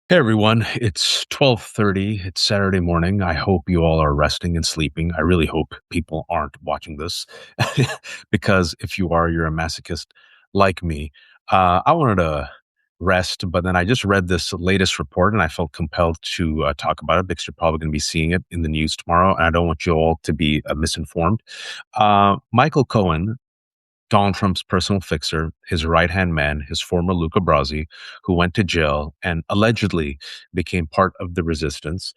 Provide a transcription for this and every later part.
Hey everyone, it's 12:30. It's Saturday morning. I hope you all are resting and sleeping. I really hope people aren't watching this because if you are, you're a masochist like me. I wanted to rest, but then I just read this latest report and I felt compelled to talk about it because you're probably going to be seeing it in the news tomorrow, and I don't want you all to be misinformed. Michael Cohen, Donald Trump's personal fixer, his right-hand man, his former Luca Brasi, who went to jail and allegedly became part of the resistance,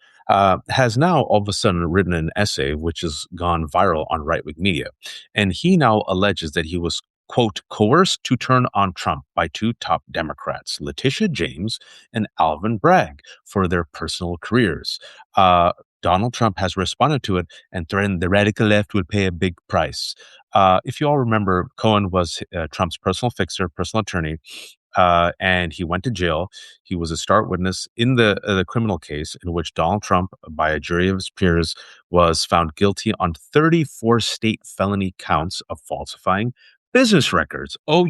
has now all of a sudden written an essay which has gone viral on right-wing media. And he now alleges that he was, quote, coerced to turn on Trump by two top Democrats, Letitia James and Alvin Bragg, for their personal careers. Donald Trump has responded to it and threatened the radical left would pay a big price. If you all remember, Cohen was Trump's personal fixer, personal attorney, and he went to jail. He was a star witness in the criminal case in which Donald Trump, by a jury of his peers, was found guilty on 34 state felony counts of falsifying business records. Oh,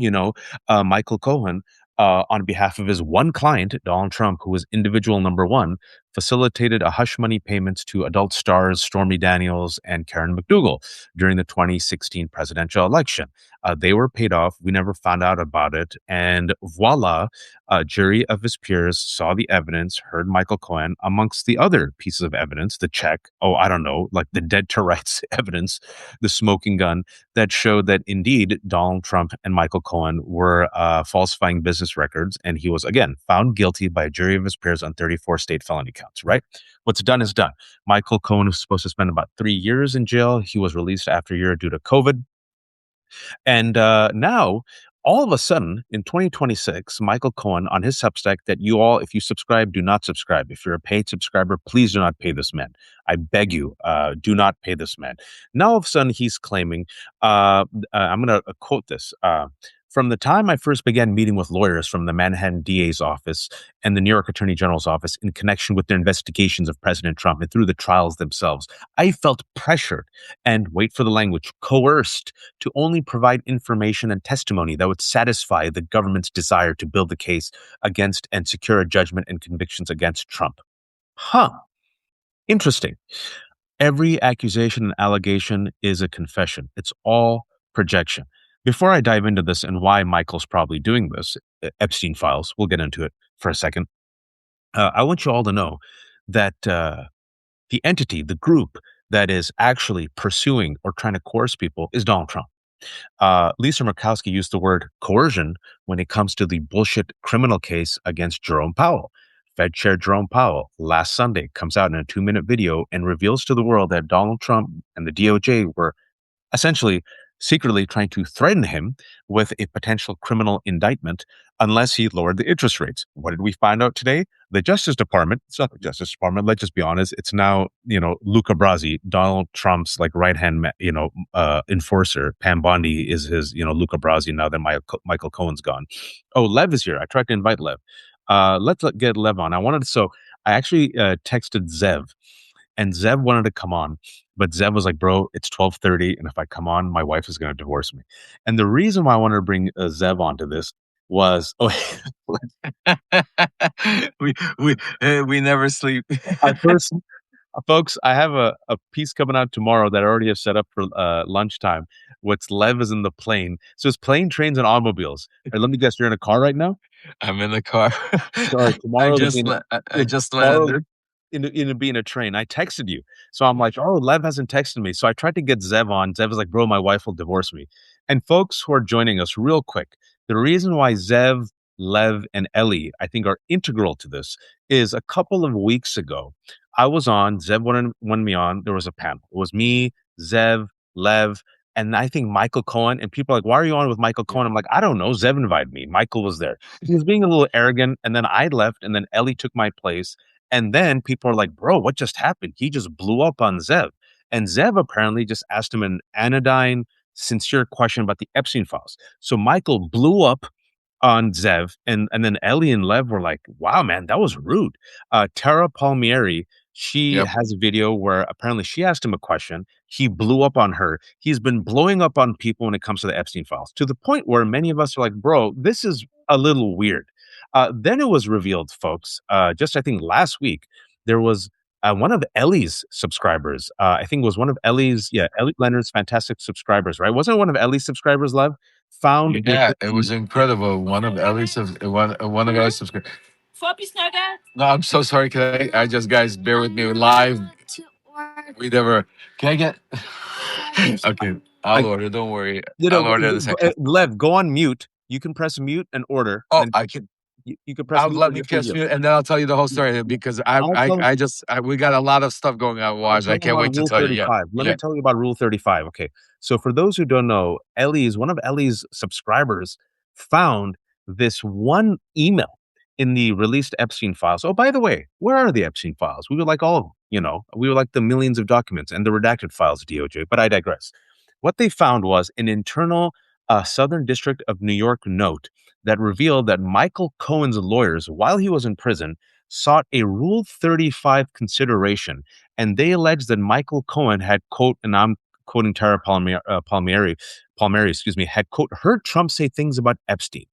Michael Cohen, on behalf of his one client, Donald Trump, who was individual number one, facilitated a hush money payments to adult stars Stormy Daniels and Karen McDougal during the 2016 presidential election. They were paid off. We never found out about it. And voila, a jury of his peers saw the evidence, heard Michael Cohen, amongst the other pieces of evidence, the check, I don't know, like the dead to rights evidence, the smoking gun, that showed that indeed Donald Trump and Michael Cohen were falsifying business records. And he was, again, found guilty by a jury of his peers on 34 state felony counts, right? What's done is done. Michael Cohen was supposed to spend about 3 years in jail. He was released after a year due to COVID. And now, all of a sudden, in 2026, Michael Cohen on his Substack, that you all, if you subscribe, do not subscribe. If you're a paid subscriber, please do not pay this man. I beg you, do not pay this man. Now, all of a sudden, he's claiming, I'm going to quote this. From the time I first began meeting with lawyers from the Manhattan DA's office and the New York Attorney General's office in connection with their investigations of President Trump and through the trials themselves, I felt pressured and, wait for the language, coerced to only provide information and testimony that would satisfy the government's desire to build the case against and secure a judgment and convictions against Trump. Huh. Interesting. Every accusation and allegation is a confession. It's all projection. Before I dive into this and why Michael's probably doing this, Epstein files, we'll get into it for a second. I want you all to know that the entity, the group that is actually pursuing or trying to coerce people is Donald Trump. Lisa Murkowski used the word coercion when it comes to the bullshit criminal case against Jerome Powell. Fed Chair Jerome Powell last Sunday comes out in a 2-minute video and reveals to the world that Donald Trump and the DOJ were essentially secretly trying to threaten him with a potential criminal indictment unless he lowered the interest rates. What did we find out today? The Justice Department, it's not the Justice Department, let's just be honest, it's now, Luca Brasi, Donald Trump's right-hand, enforcer. Pam Bondi is his, Luca Brasi now that Michael Cohen's gone. Oh, Lev is here. I tried to invite Lev. Let's get Lev on. I actually texted Zev, and Zev wanted to come on, but Zev was like, bro, it's 12:30, and if I come on, my wife is going to divorce me. And the reason why I wanted to bring Zev onto this was, we never sleep. I first, folks, I have a piece coming out tomorrow that I already have set up for lunchtime. What's Lev is in the plane. So it's plane, trains, and automobiles. Let me guess, you're in a car right now? I'm in the car. Sorry, tomorrow I just tomorrow landed. in being a train. I texted you. So I'm like, oh, Lev hasn't texted me. So I tried to get Zev on. Zev was like, bro, my wife will divorce me. And folks who are joining us real quick, the reason why Zev, Lev, and Ellie, I think, are integral to this is a couple of weeks ago, I was on, Zev wanted me on. There was a panel. It was me, Zev, Lev, and I think Michael Cohen. And people are like, why are you on with Michael Cohen? I'm like, I don't know. Zev invited me. Michael was there. He was being a little arrogant. And then I left, and then Ellie took my place. And then people are like, bro, what just happened? He just blew up on Zev. And Zev apparently just asked him an anodyne, sincere question about the Epstein files. So Michael blew up on Zev, and then Ellie and Lev were like, wow, man, that was rude. Tara Palmieri, she Yep. has a video where apparently she asked him a question. He blew up on her. He's been blowing up on people when it comes to the Epstein files, to the point where many of us are like, bro, this is a little weird. Then it was revealed, folks, just I think last week, there was one of Ellie's subscribers. I think it was one of Ellie Leonard's fantastic subscribers, right? Wasn't it one of Ellie's subscribers, Lev? Found Yeah, it was incredible. One of Ellie's subscribers. No, I'm so sorry. Can I just guys bear with me live? We never. Can I get? Okay, I'll order. Don't worry. I'll order the second. Lev, go on mute. You can press mute and order. Oh, Then I can. you can press I'll mute let when me you catch yield. you, and then I'll tell you the whole story because I'll tell- we got a lot of stuff going on. I'll Waj, tell I you can't about wait to Rule tell you. Yeah, 35. Let me yeah. tell you about Rule 35. Okay. So for those who don't know, one of Ellie's subscribers found this one email in the released Epstein files. Oh, by the way, where are the Epstein files? We would like all of them, we would like the millions of documents and the redacted files, DOJ, but I digress. What they found was an internal Southern District of New York note that revealed that Michael Cohen's lawyers, while he was in prison, sought a Rule 35 consideration, and they alleged that Michael Cohen had, quote, and I'm quoting Tara Palmieri, excuse me, had, quote, heard Trump say things about Epstein.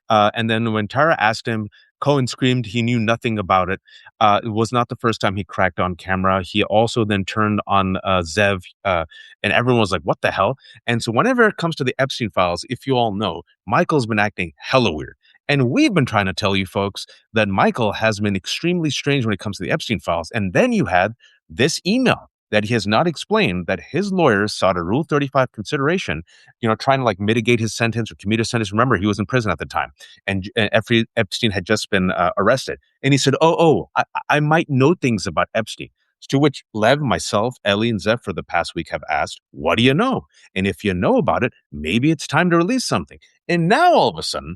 And then when Tara asked him, Cohen screamed he knew nothing about it. It was not the first time he cracked on camera. He also then turned on Zev, and everyone was like, what the hell? And so whenever it comes to the Epstein files, if you all know, Michael's been acting hella weird. And we've been trying to tell you folks that Michael has been extremely strange when it comes to the Epstein files. And then you had this email that he has not explained that his lawyers sought a Rule 35 consideration, trying to like mitigate his sentence or commute his sentence. Remember, he was in prison at the time, and Epstein had just been arrested. And he said, I might know things about Epstein. To which Lev, myself, Ellie, and Zeph for the past week have asked, what do you know? And if you know about it, maybe it's time to release something. And now all of a sudden,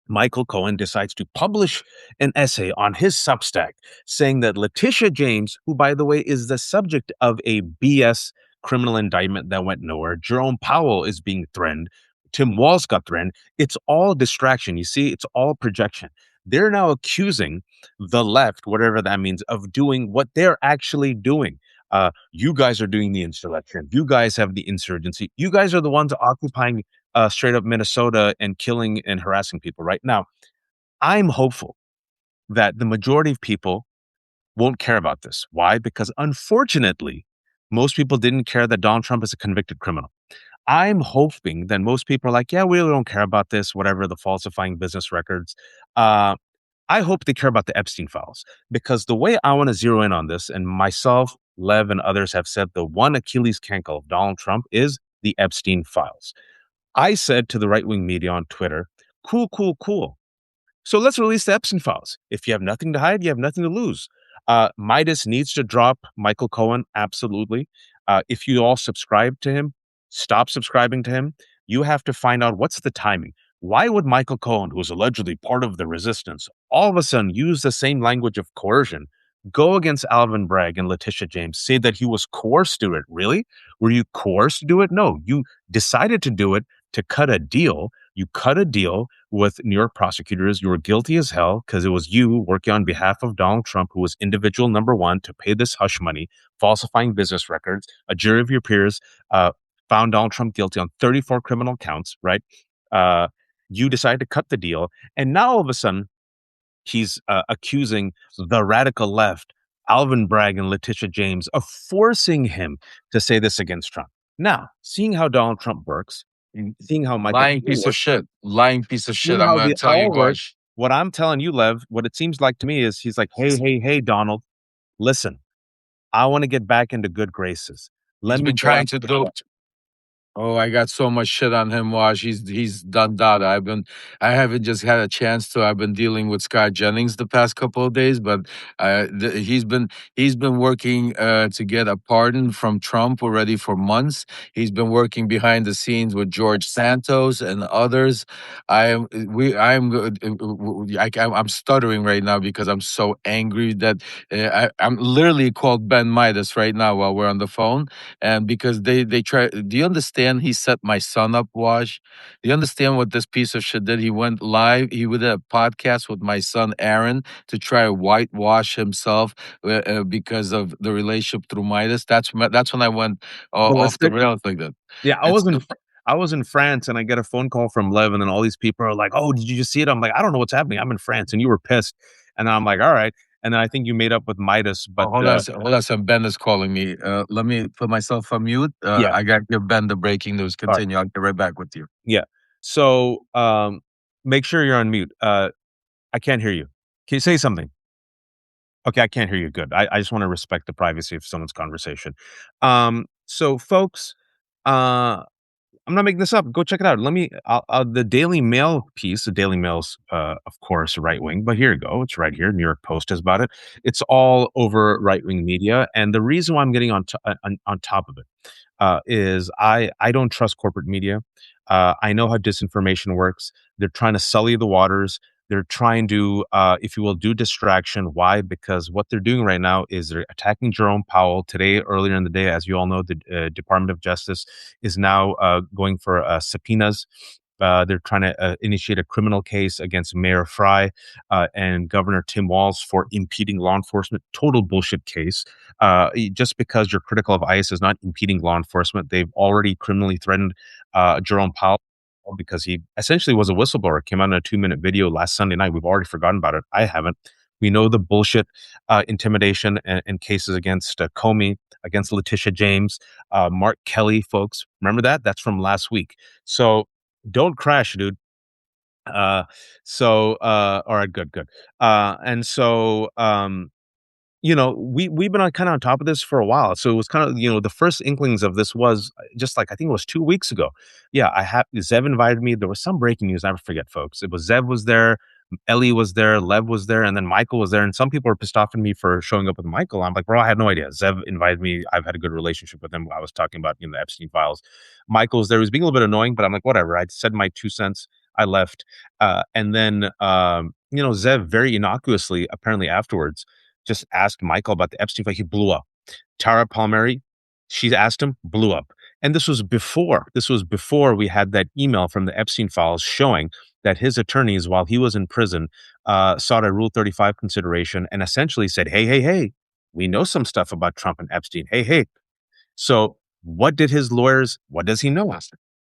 Michael Cohen decides to publish an essay on his Substack saying that Letitia James, who, by the way, is the subject of a BS criminal indictment that went nowhere, Jerome Powell is being threatened, Tim Walz got threatened. It's all distraction. You see, it's all projection. They're now accusing the left, whatever that means, of doing what they're actually doing. You guys are doing the insurrection. You guys have the insurgency. You guys are the ones occupying straight up Minnesota and killing and harassing people right now. I'm hopeful that the majority of people won't care about this. Why? Because unfortunately, most people didn't care that Donald Trump is a convicted criminal. I'm hoping that most people are like, yeah, we really don't care about this, whatever, the falsifying business records. I hope they care about the Epstein files, because the way I want to zero in on this, and myself, Lev, and others have said the one Achilles cankel of Donald Trump is the Epstein files. I said to the right wing media on Twitter, cool, cool, cool. So let's release the Epstein files. If you have nothing to hide, you have nothing to lose. Midas needs to drop Michael Cohen, absolutely. If you all subscribe to him, stop subscribing to him. You have to find out what's the timing. Why would Michael Cohen, who is allegedly part of the resistance, all of a sudden use the same language of coercion, go against Alvin Bragg and Letitia James, say that he was coerced to do it? Really? Were you coerced to do it? No, you decided to do it to cut a deal. You cut a deal with New York prosecutors. You were guilty as hell because it was you working on behalf of Donald Trump, who was individual number one, to pay this hush money, falsifying business records. A jury of your peers found Donald Trump guilty on 34 criminal counts, right? You decided to cut the deal. And now all of a sudden, he's accusing the radical left, Alvin Bragg and Letitia James, of forcing him to say this against Trump. Now, seeing how Donald Trump works, seeing how Michael Lying piece of shit. Lying piece of shit. seeing I'm how gonna they tell you, all work, Waj. what I'm telling you, Lev, what it seems like to me is he's like, hey, Donald, listen, I want to get back into good graces. Let He's me been go trying after to do. Oh, I got so much shit on him, Waj. He's done that. I haven't just had a chance to. I've been dealing with Scott Jennings the past couple of days, but he's been working to get a pardon from Trump already for months. He's been working behind the scenes with George Santos and others. I'm stuttering right now because I'm so angry that I'm literally called Ben Midas right now while we're on the phone, and because they try. Do you understand? He set my son up, Wash. Do you understand what this piece of shit did? He went live. He did a podcast with my son Aaron to try to whitewash himself because of the relationship through Midas. That's when I went off the ballistic. rails like that. Yeah, It's I was in France and I get a phone call from Lev, and then all these people are like, "Oh, did you just see it?" I'm like, "I don't know what's happening. I'm in France," and you were pissed, and I'm like, "All right." And then I think you made up with Midas, Oh, but hold on, hold on a second. Ben is calling me. Let me put myself on mute. yeah, I got to give Ben the breaking news. all right, Continue. I'll get right back with you. yeah. So make sure you're on mute. I can't hear you. Can you say something? Okay, I can't hear you. Good. I just want to respect the privacy of someone's conversation. So folks, I'm not making this up. Go check it out. The Daily Mail piece. The Daily Mail's, of course, right wing, but here you go. It's right here. New York Post has about it. It's all over right wing media, and the reason why I'm getting on top of it is I don't trust corporate media. I know how disinformation works. They're trying to sully the waters. They're trying to, if you will, do distraction. Why? Because what they're doing right now is they're attacking Jerome Powell. Today, earlier in the day, as you all know, the Department of Justice is now going for subpoenas. They're trying to initiate a criminal case against Mayor Fry and Governor Tim Walz for impeding law enforcement. Total bullshit case. Just because you're critical of ICE is not impeding law enforcement. They've already criminally threatened Jerome Powell because he essentially was a whistleblower. Came out in a 2-minute video last Sunday night. We've already forgotten about it. I haven't. We know the bullshit intimidation and cases against Comey, against Letitia James, Mark Kelly, folks. Remember that? That's from last week. So don't crash, dude. All right, good, good. And so we've been on kind of on top of this for a while. So it was kind of, the first inklings of this was just like I think it was 2 weeks ago. Yeah, I have Zev invited me. There was some breaking news. I never forget, folks. It was Zev was there, Ellie was there, Lev was there, and then Michael was there. And some people were pissed off at me for showing up with Michael. I'm like, bro, I had no idea. Zev invited me. I've had a good relationship with him. I was talking about the Epstein files. Michael was there. He was being a little bit annoying, but I'm like, whatever. I said my 2 cents. I left, and then Zev very innocuously, apparently afterwards just asked Michael about the Epstein file. He blew up. Tara Palmieri, she asked him, blew up. And this was before we had that email from the Epstein files showing that his attorneys, while he was in prison, sought a Rule 35 consideration and essentially said, hey, hey, hey, we know some stuff about Trump and Epstein. Hey, hey, so what does he know?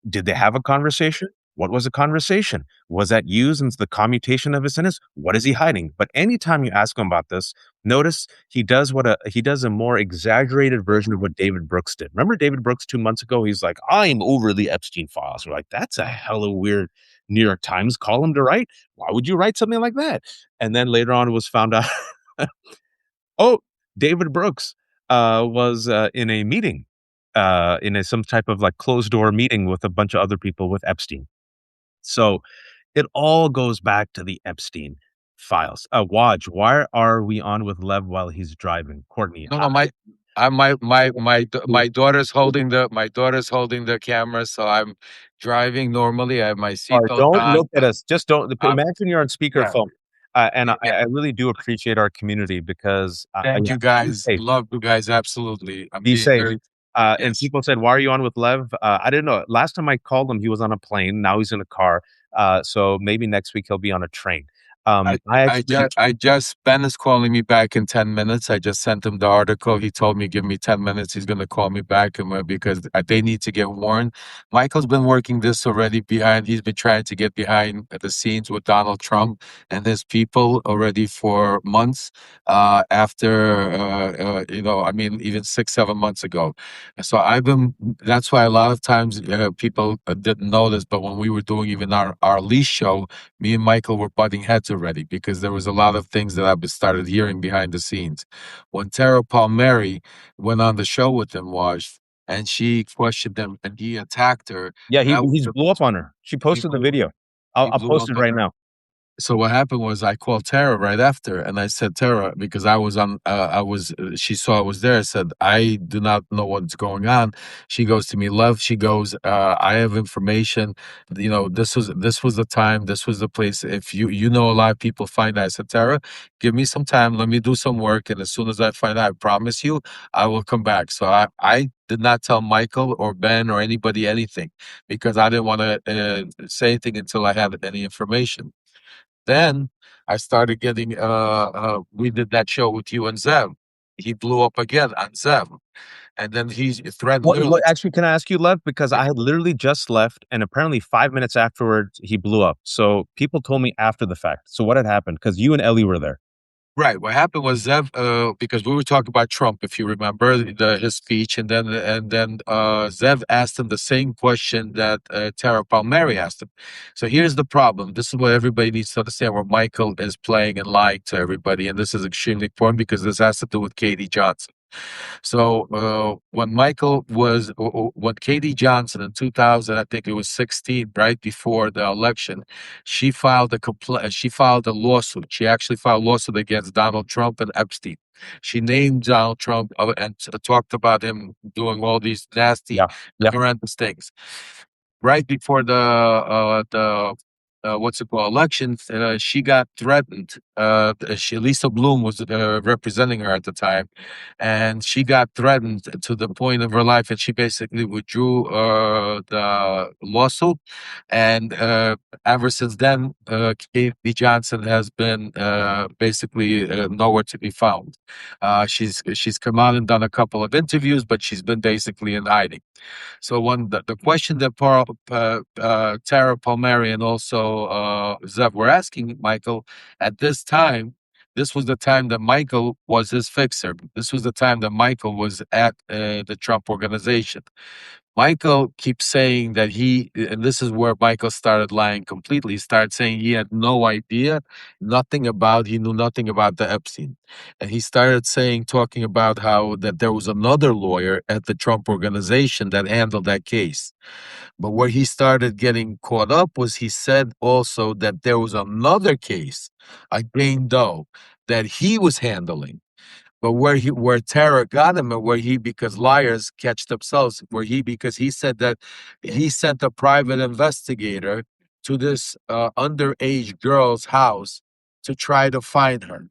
Did they have a conversation? What was the conversation? Was that used into the commutation of his sentence? What is he hiding? But anytime you ask him about this, notice he does a more exaggerated version of what David Brooks did. Remember David Brooks 2 months ago? He's like, I'm over the Epstein files. We're like, that's a hella weird New York Times column to write. Why would you write something like that? And then later on it was found out oh, David Brooks was in a meeting, some type of like closed door meeting with a bunch of other people with Epstein. So it all goes back to the Epstein files. Waj, why are we on with Lev while he's driving? Courtney, No, no, my daughter's holding the camera, so I'm driving normally. I have my all right, seatbelt don't on. look at us. Just don't. Um, Imagine you're on yeah, speakerphone. And yeah. I really do appreciate our community because Thank yeah, you be guys. safe. Love you guys. Absolutely. I'm Be being safe. very And yes. people said, "Why are you on with Lev?" I didn't know. Last time I called him, he was on a plane. Now he's in a car. So maybe next week he'll be on a train. I actually, I just Ben is calling me back in 10 minutes. I just sent him the article. He told me give me 10 minutes. He's gonna call me back and because they need to get warned. Michael's been working this already behind. He's been trying to get behind the scenes with Donald Trump and his people already for months. After I mean, even 6 7 months ago. So I've been. That's why a lot of times people didn't know this, but when we were doing even our lease show, me and Michael were butting heads already because there was a lot of things that I've started hearing behind the scenes. When Tara Palmieri went on the show with him, and she questioned him and he attacked her. yeah, That was he's blew up on her. She he posted the blew video. he I'll blew post up it on right her. now. So what happened was I called Tara right after, and I said, Tara, because I was on, I was, she saw I was there. I said, I do not know what's going on. She goes to me, Love. She goes, I have information. This was the time. This was the place. If you know a lot of people find out. I said, Tara, give me some time. Let me do some work, and as soon as I find out, I promise you, I will come back. So I did not tell Michael or Ben or anybody anything because I didn't want to say anything until I had any information. Then I started getting we did that show with you and Zev. he blew up again on Zev, and then he threatened What literally. actually, can I ask you, Lev? Because I had literally just left, and apparently 5 minutes afterwards, he blew up. So people told me after the fact. So what had happened? Because you and Ellie were there. Right. What happened was Zev, because we were talking about Trump, if you remember his speech, and then Zev asked him the same question that Tara Palmieri asked him. So here's the problem. This is what everybody needs to understand: where Michael is playing and lying to everybody, and this is extremely important because this has to do with Katie Johnson. So when Katie Johnson in 2000, I think it was 16, right before the election, she filed a complaint. She filed a lawsuit. She actually filed a lawsuit against Donald Trump and Epstein. She named Donald Trump and talked about him doing all these nasty, Yeah. Yeah. horrendous things right before the what's it called elections. She got threatened. Lisa Bloom was representing her at the time, and she got threatened to the point of her life, and she basically withdrew the lawsuit. And ever since then, Katie Johnson has been basically nowhere to be found. She's come out and done a couple of interviews, but she's been basically in hiding. So when the question that Tara Palmieri and also Zev were asking Michael at this time, this was the time that Michael was his fixer. This was the time that Michael was at the Trump organization. Michael keeps saying that and this is where Michael started lying completely. He started saying he had no idea, he knew nothing about the Epstein. And he started talking about how that there was another lawyer at the Trump organization that handled that case. But where he started getting caught up was he said also that there was another case, a Jane Doe, that he was handling. But where Tara got him, and where he, because liars catch themselves, because he said that he sent a private investigator to this underage girl's house to try to find her.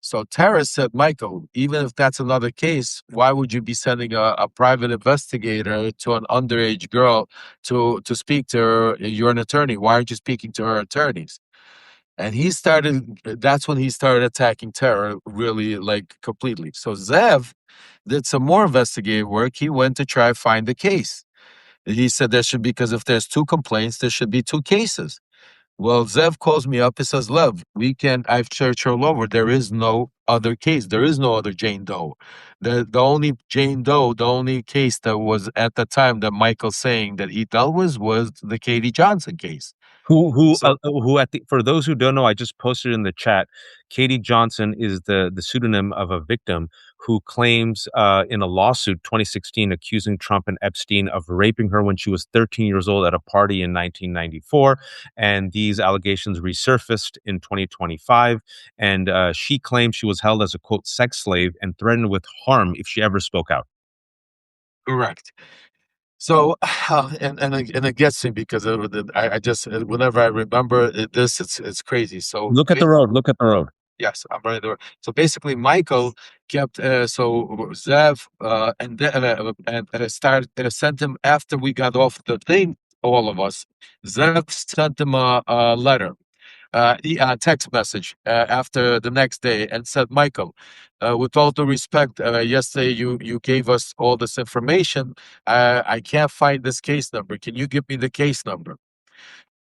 So Tara said, Michael, even if that's another case, why would you be sending a private investigator to an underage girl to speak to her? You're an attorney. Why aren't you speaking to her attorneys? And that's when he started attacking Terror really like completely. So Zev did some more investigative work. He went to try to find the case. He said there should be, because if there's two complaints, there should be two cases. Well, Zev calls me up and says, Lev, I've searched all over. There is no other case. There is no other Jane Doe. The only Jane Doe, the only case that was at the time that Michael's saying that he dealt with was the Katie Johnson case. So Who at the for those who don't know, I just posted in the chat. Katie Johnson is the pseudonym of a victim who claims in a lawsuit 2016 accusing Trump and Epstein of raping her when she was 13 years old at a party in 1994, and these allegations resurfaced in 2025. And she claims she was held as a quote sex slave and threatened with harm if she ever spoke out. correct. So, and it gets me because I just whenever I remember this, it's crazy. So Look at the road. Look at the road. yes, I'm right there. So basically, Michael kept Zev and started sent him after we got off the thing. All of us, Zev sent him a letter, text message after the next day, and said, Michael, with all due respect, yesterday you gave us all this information. I can't find this case number. Can you give me the case number?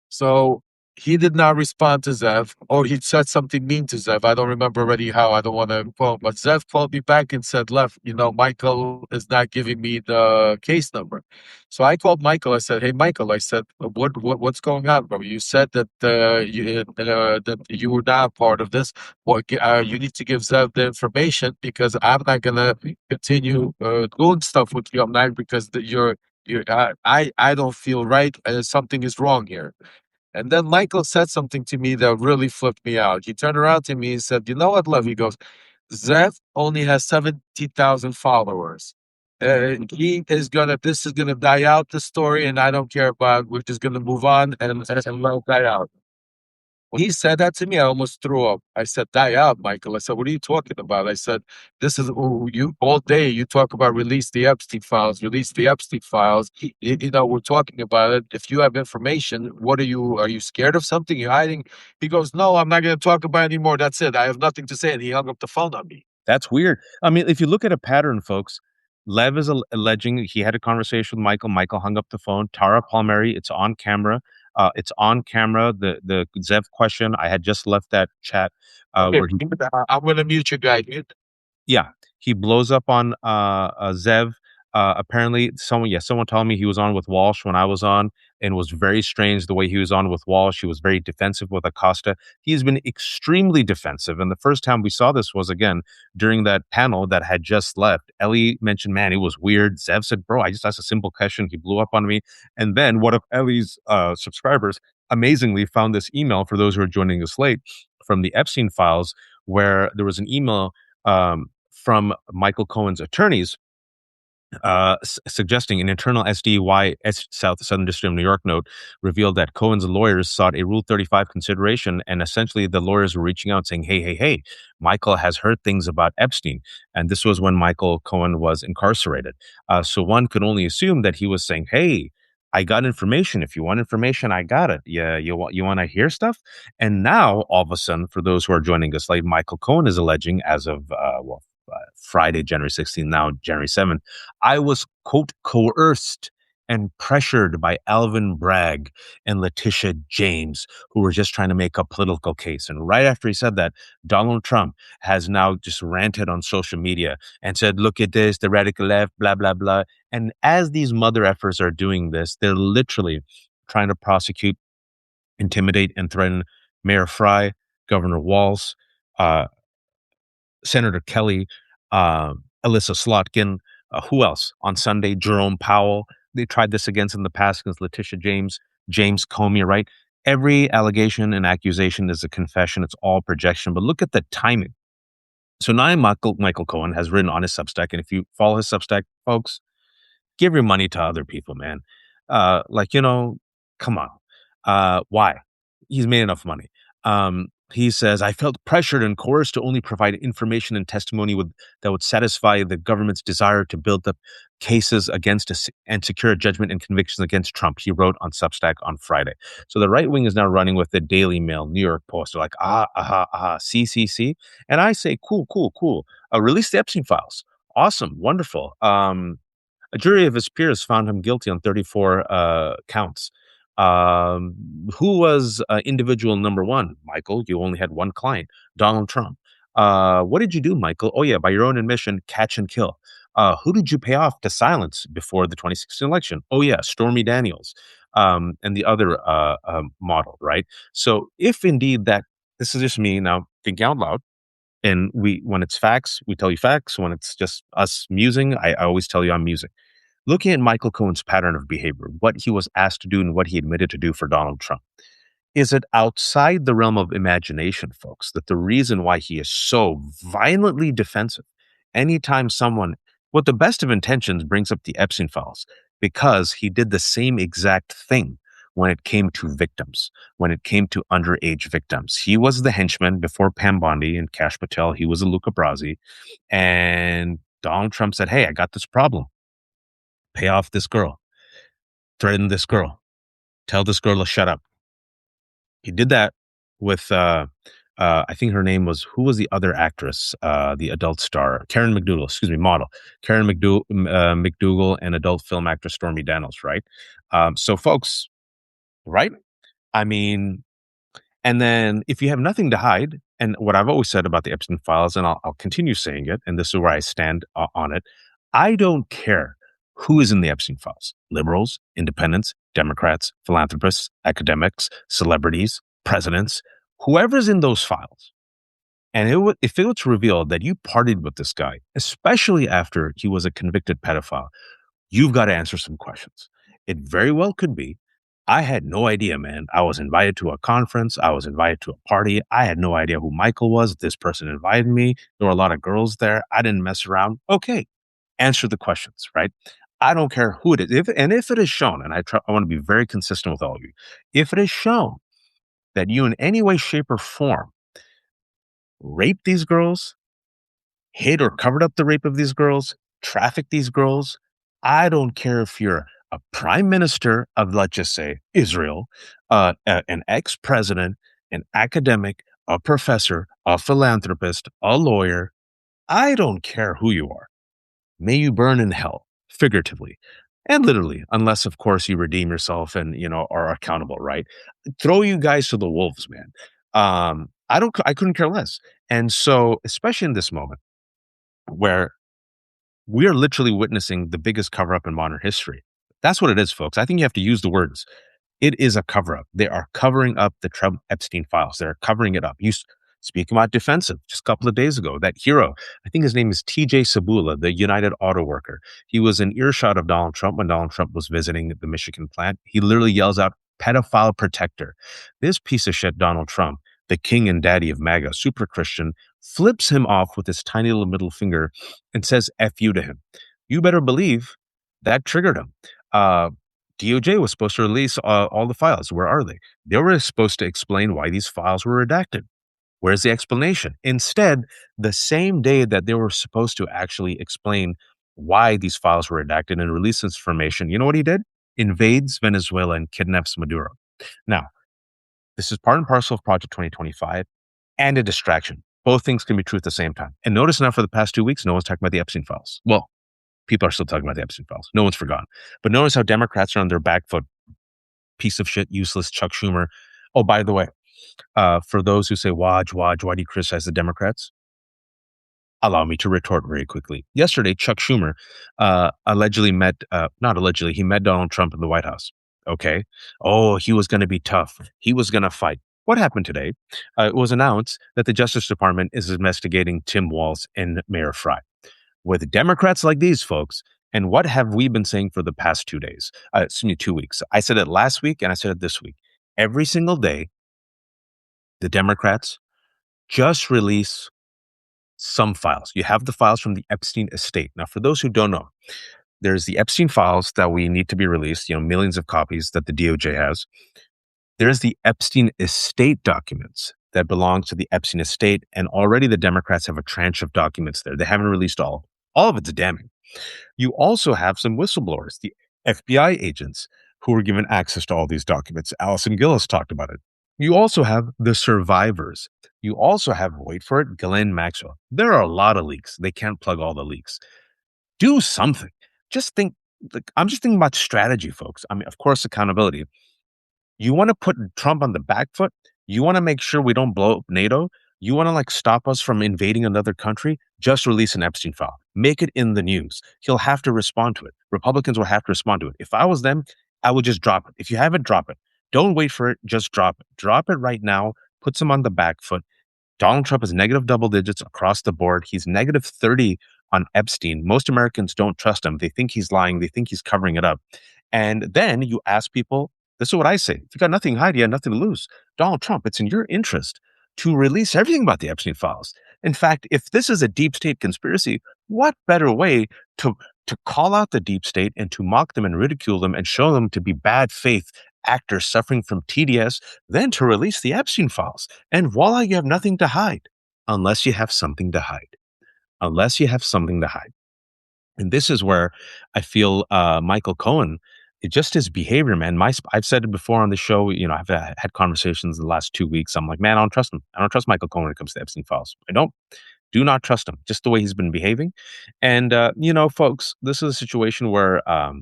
So he did not respond to Zev, or he said something mean to Zev. I don't remember already how. I don't want to quote, but Zev called me back and said, Lev, Michael is not giving me the case number. So I called Michael. I said, hey, Michael, I said, what's going on, bro? You said that you were not part of this. You need to give Zev the information because I'm not going to continue doing stuff with you. I'm not because I don't feel right. Something is wrong here. And then Michael said something to me that really flipped me out. He turned around to me and said, you know what, Lev? He goes, Zev only has 70,000 followers. This is gonna die out, the story, and I don't care about, we're just gonna move on and let it die out. When he said that to me, I almost threw up. I said, die out, Michael. I said, what are you talking about? I said, this is you all day. You talk about release the Epstein files, release the Epstein files. We're talking about it. If you have information, are you scared of something? You're hiding? He goes, no, I'm not going to talk about it anymore. That's it. I have nothing to say. And he hung up the phone on me. That's weird. I mean, if you look at a pattern, folks, Lev is alleging he had a conversation with Michael. Michael hung up the phone. Tara Palmieri, it's on camera. It's on camera. The Zev question. I had just left that chat Okay, where he I'm gonna mute you guys. yeah, he blows up on Zev. Apparently, someone told me he was on with Walsh when I was on, and it was very strange the way he was on with Walsh. He was very defensive with Acosta. He's been extremely defensive, and the first time we saw this was again during that panel that had just left. Ellie mentioned, "Man, it was weird." Zev said, "Bro, I just asked a simple question. He blew up on me." And then one of Ellie's subscribers amazingly found this email for those who are joining us late from the Epstein files, where there was an email from Michael Cohen's attorneys suggesting an internal SDY Southern District of New York note revealed that Cohen's lawyers sought a Rule 35 consideration, and essentially the lawyers were reaching out saying, hey, Michael has heard things about Epstein. And this was when Michael Cohen was incarcerated. So one could only assume that he was saying, hey, I got information. If you want information, I got it. Yeah, you want to hear stuff? And now, all of a sudden, for those who are joining us late, Michael Cohen is alleging as of, Friday, January 16th, now January 7th, I was, quote, coerced and pressured by Alvin Bragg and Letitia James, who were just trying to make a political case. And right after he said that, Donald Trump has now just ranted on social media and said, look at this, the radical left, blah, blah, blah. And as these mother effers are doing this, they're literally trying to prosecute, intimidate, and threaten Mayor Fry, Governor Walz, uh, Senator Kelly, Alyssa Slotkin, who else? On Sunday, Jerome Powell. They tried this against in the past against Letitia James, James Comey, right? Every allegation and accusation is a confession. It's all projection. But look at the timing. So now Michael Cohen has written on his Substack, and if you follow his Substack, folks, give your money to other people, man. Like, come on. Why? He's made enough money. He says, I felt pressured and coerced to only provide information and testimony that would satisfy the government's desire to build up cases against us and secure a judgment and convictions against Trump. He wrote on Substack on Friday. So the right wing is now running with the Daily Mail, New York Post. They're like, see. And I say, cool. Release the Epstein files. Awesome, wonderful. A jury of his peers found him guilty on 34 counts. Who was individual number one? Michael, you only had one client, Donald Trump. What did you do, Michael? Oh, yeah, by your own admission, catch and kill. Who did you pay off to silence before the 2016 election? Oh, yeah, Stormy Daniels and the other model, right? So if indeed this is just me now thinking out loud, and when it's facts, we tell you facts. When it's just us musing, I always tell you I'm musing. Looking at Michael Cohen's pattern of behavior, what he was asked to do and what he admitted to do for Donald Trump, is it outside the realm of imagination, folks, that the reason why he is so violently defensive anytime someone with the best of intentions brings up the Epstein files, because he did the same exact thing when it came to victims, when it came to underage victims. He was the henchman before Pam Bondi and Cash Patel. He was a Luca Brasi. And Donald Trump said, hey, I got this problem. Pay off this girl, threaten this girl, tell this girl to shut up. He did that with, I think her name was, who was the other actress, the adult star? Karen McDougal, model. Karen McDougal and adult film actress Stormy Daniels, right? So folks, right? I mean, and then if you have nothing to hide, and what I've always said about the Epstein files, and I'll continue saying it, and this is where I stand on it, I don't care who is in the Epstein files: liberals, independents, Democrats, philanthropists, academics, celebrities, presidents, whoever's in those files. And if it was revealed that you partied with this guy, especially after he was a convicted pedophile, you've got to answer some questions. It very well could be, I had no idea, man. I was invited to a conference. I was invited to a party. I had no idea who Michael was. This person invited me. There were a lot of girls there. I didn't mess around. Okay. Answer the questions, right? I don't care who it is. If it is shown, and I want to be very consistent with all of you, if it is shown that you in any way, shape, or form raped these girls, hid or covered up the rape of these girls, trafficked these girls, I don't care if you're a prime minister of, let's just say, Israel, an ex-president, an academic, a professor, a philanthropist, a lawyer. I don't care who you are. May you burn in hell, figuratively and literally, unless of course you redeem yourself and are accountable, right? Throw you guys to the wolves, man. I couldn't care less. And so, especially in this moment where we are literally witnessing the biggest cover up in modern history. That's what it is, folks. I think you have to use the words. It is a cover up. They are covering up the Trump Epstein files. They're covering it up. Speaking about defensive, just a couple of days ago, that hero, I think his name is TJ Sabula, the United Auto Worker. He was in earshot of Donald Trump when Donald Trump was visiting the Michigan plant. He literally yells out, pedophile protector. This piece of shit, Donald Trump, the king and daddy of MAGA, super Christian, flips him off with his tiny little middle finger and says F you to him. You better believe that triggered him. DOJ was supposed to release all the files. Where are they? They were supposed to explain why these files were redacted. Where's the explanation? Instead, the same day that they were supposed to actually explain why these files were redacted and release this information, you know what he did? Invades Venezuela and kidnaps Maduro. Now, this is part and parcel of Project 2025 and a distraction. Both things can be true at the same time. And notice now for the past 2 weeks, no one's talking about the Epstein files. Well, people are still talking about the Epstein files. No one's forgotten. But notice how Democrats are on their back foot. Piece of shit, useless Chuck Schumer. Oh, by the way, for those who say, why do you criticize the Democrats? Allow me to retort very quickly. Yesterday, Chuck Schumer allegedly met, not allegedly, he met Donald Trump in the White House. Okay. Oh, he was going to be tough. He was going to fight. What happened today? It was announced that the Justice Department is investigating Tim Walz and Mayor Fry. With Democrats like these folks, and what have we been saying for the past 2 days? 2 weeks. I said it last week and I said it this week. Every single day, the Democrats just release some files. You have the files from the Epstein estate. Now, for those who don't know, there's the Epstein files that we need to be released, millions of copies that the DOJ has. There's the Epstein estate documents that belong to the Epstein estate. And already the Democrats have a tranche of documents there. They haven't released all. All of it's damning. You also have some whistleblowers, the FBI agents who were given access to all these documents. Allison Gillis talked about it. You also have the survivors. You also have, wait for it, Ghislaine Maxwell. There are a lot of leaks. They can't plug all the leaks. Do something. Just think, I'm just thinking about strategy, folks. I mean, of course, accountability. You want to put Trump on the back foot? You want to make sure we don't blow up NATO? You want to stop us from invading another country? Just release an Epstein file. Make it in the news. He'll have to respond to it. Republicans will have to respond to it. If I was them, I would just drop it. If you have it, drop it. Don't wait for it. Just drop it. Drop it right now. Puts him on the back foot. Donald Trump is negative double digits across the board. He's negative 30 on Epstein. Most Americans don't trust him. They think he's lying. They think he's covering it up. And then you ask people, this is what I say. If you got nothing to hide, you have nothing to lose. Donald Trump, it's in your interest to release everything about the Epstein files. In fact, if this is a deep state conspiracy, what better way to call out the deep state and to mock them and ridicule them and show them to be bad faith actors suffering from TDS than to release the Epstein files? And voila, you have nothing to hide unless you have something to hide. Unless you have something to hide. And this is where I feel Michael Cohen, just his behavior, man. I've said it before on the show. I've had conversations in the last 2 weeks. I'm like, man, I don't trust him. I don't trust Michael Cohen when it comes to Epstein files. Do not trust him. Just the way he's been behaving. And folks, this is a situation where I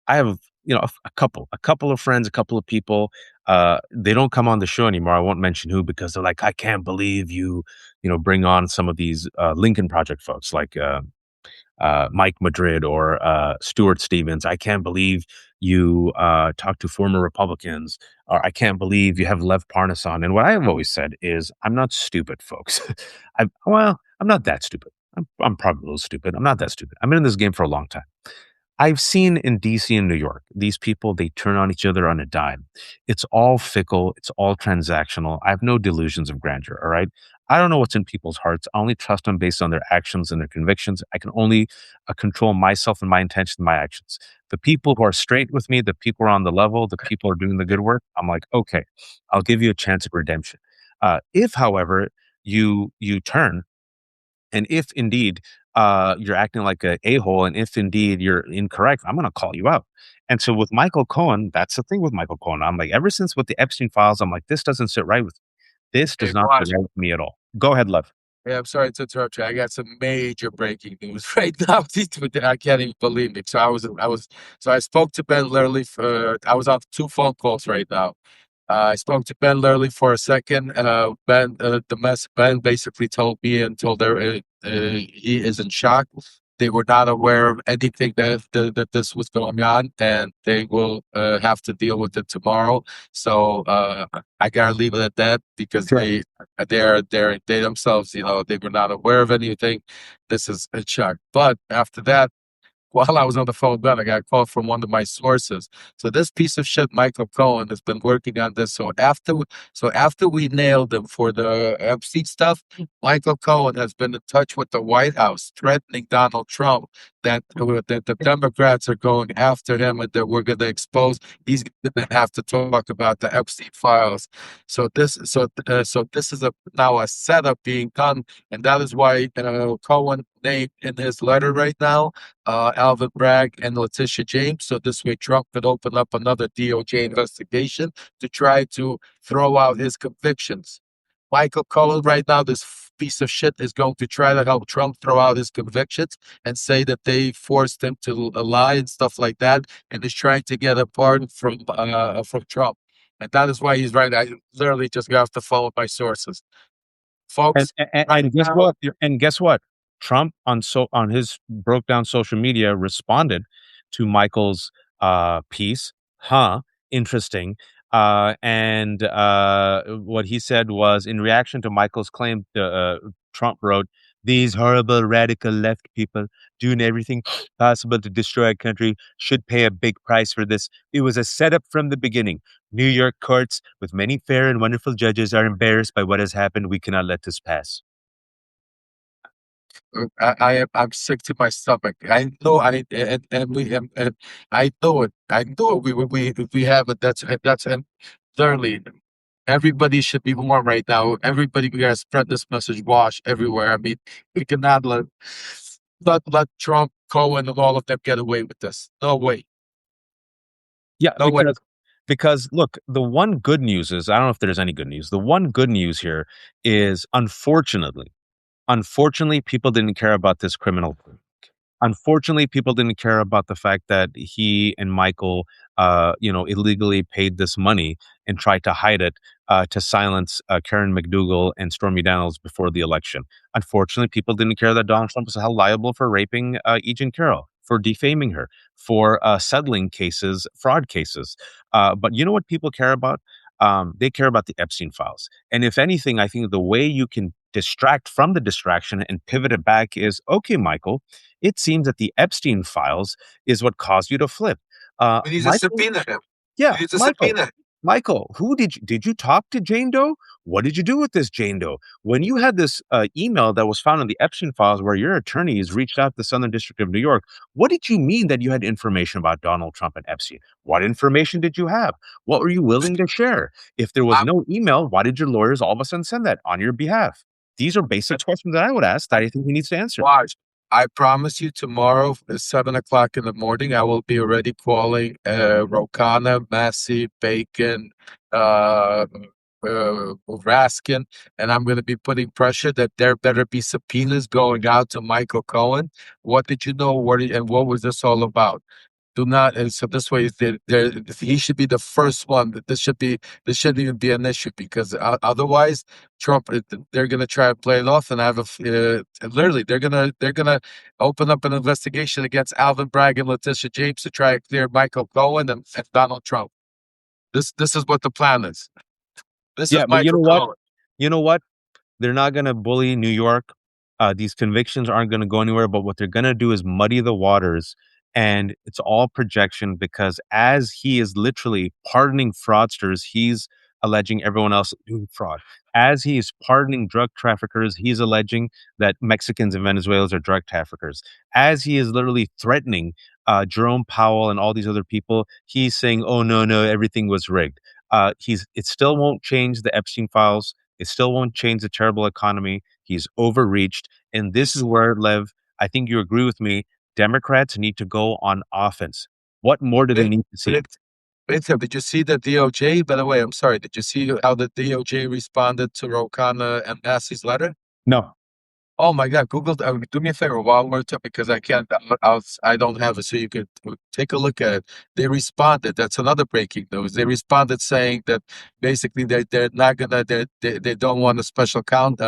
have a couple of friends, a couple of people. They don't come on the show anymore. I won't mention who because they're like, I can't believe you bring on some of these Lincoln Project folks like Mike Madrid or Stuart Stevens. I can't believe you talk to former Republicans, or I can't believe you have Lev Parnas on. And what I have always said is, I'm not stupid, folks. I'm not that stupid. I'm probably a little stupid. I'm not that stupid. I've been in this game for a long time. I've seen in DC and New York, these people, they turn on each other on a dime. It's all fickle. It's all transactional. I have no delusions of grandeur. All right. I don't know what's in people's hearts. I only trust them based on their actions and their convictions. I can only control myself and my intentions and my actions. The people who are straight with me, the people who are on the level, the people who are doing the good work, I'm like, okay, I'll give you a chance at redemption. If, however, you turn, and if indeed you're acting like a a-hole, and if indeed you're incorrect, I'm going to call you out. And so with Michael Cohen, that's the thing with Michael Cohen. I'm like, ever since with the Epstein files, I'm like, this doesn't sit right with me. This Hey, does not sit Boss, right with me at all. Go ahead, Lev. Yeah, I'm sorry to interrupt you. I got some major breaking news right now. I can't even believe it. So I spoke to Ben literally for, I was on two phone calls right now. I spoke to Ben Lurley for a second. Ben basically told me and told her he is in shock. They were not aware of anything that this was going on, and they will have to deal with it tomorrow. So I gotta leave it at that because Sure. they themselves, they were not aware of anything. This is a shock. But after that, while I was on the phone, then I got a call from one of my sources. So this piece of shit, Michael Cohen, has been working on this. So after we nailed him for the Epstein stuff, Michael Cohen has been in touch with the White House, threatening Donald Trump that the Democrats are going after him and that we're going to expose. He's going to have to talk about the Epstein files. So this is now a setup being done, and that is why Cohen named in his letter right now Alvin Bragg and Letitia James. So this way, Trump could open up another DOJ investigation to try to throw out his convictions. Michael Cohen, right now, this piece of shit is going to try to help Trump throw out his convictions and say that they forced him to lie and stuff like that, and is trying to get a pardon from Trump. And that is why he's right. I literally just got off the phone with my sources, And folks. and, Right and guess now, what? And guess what? Trump on his broke down social media responded to Michael's piece. Huh, interesting. And what he said was in reaction to Michael's claim, Trump wrote, "These horrible radical left people doing everything possible to destroy our country should pay a big price for this. It was a setup from the beginning. New York courts, with many fair and wonderful judges, are embarrassed by what has happened. We cannot let this pass." I'm sick to my stomach. I know and we and I know it. I know it. We have it. That's and thirdly, everybody should be warm right now. Everybody, we gotta spread this message, wash everywhere. I mean, we cannot let Trump, Cohen, and all of them get away with this. No way. Yeah, No way. because look, the one good news is I don't know if there's any good news. The one good news here is unfortunately, people didn't care about this criminal. Unfortunately, people didn't care about the fact that he and Michael, illegally paid this money and tried to hide it to silence Karen McDougal and Stormy Daniels before the election. Unfortunately, people didn't care that Donald Trump was held liable for raping E. Jean Carroll, for defaming her, for settling cases, fraud cases. But you know what people care about? They care about the Epstein files. And if anything, I think the way you can distract from the distraction and pivot it back is okay, Michael, it seems that the Epstein files is what caused you to flip. We need to Michael, subpoena him. yeah, We need to Michael. subpoena him. Michael, who did you talk to Jane Doe? What did you do with this Jane Doe? When you had this email that was found in the Epstein files where your attorneys reached out to the Southern District of New York, what did you mean that you had information about Donald Trump and Epstein? What information did you have? What were you willing to share? If there was I'm no email, why did your lawyers all of a sudden send that on your behalf? These are basic questions that I would ask that I think he needs to answer. Watch. I promise you tomorrow at 7 o'clock in the morning, I will be already calling Rokana, Massey, Bacon, uh, Raskin, and I'm going to be putting pressure that there better be subpoenas going out to Michael Cohen. What did you know? And what was this all about? Do not, and so this way, he should be the first one. That this shouldn't even be an issue because otherwise, Trump, they're gonna try to play it off and have literally, they're gonna open up an investigation against Alvin Bragg and Letitia James to try to clear Michael Cohen and Donald Trump. This is what the plan is. This is Yeah, but you Michael know what? Cohen. You know what? They're not going to bully New York. These convictions aren't going to go anywhere, but what they're going to do is muddy the waters. And it's all projection because as he is literally pardoning fraudsters, he's alleging everyone else doing fraud. As he is pardoning drug traffickers, he's alleging that Mexicans and Venezuelans are drug traffickers. As he is literally threatening Jerome Powell and all these other people, he's saying, "Oh no, no, everything was rigged." It still won't change the Epstein files. It still won't change the terrible economy. He's overreached. And this is where, Lev, I think you agree with me. Democrats need to go on offense. What more do they Wait, need to see? wait, did you see the DOJ? By the way, I'm sorry. Did you see how the DOJ responded to Rokana and Massey's letter? No. Oh my God, Google, do me a favor while we're talking because I can't, I don't have it. So you could take a look at it. They responded. That's another breaking news. They responded saying that basically they're not gonna, they don't want a special count,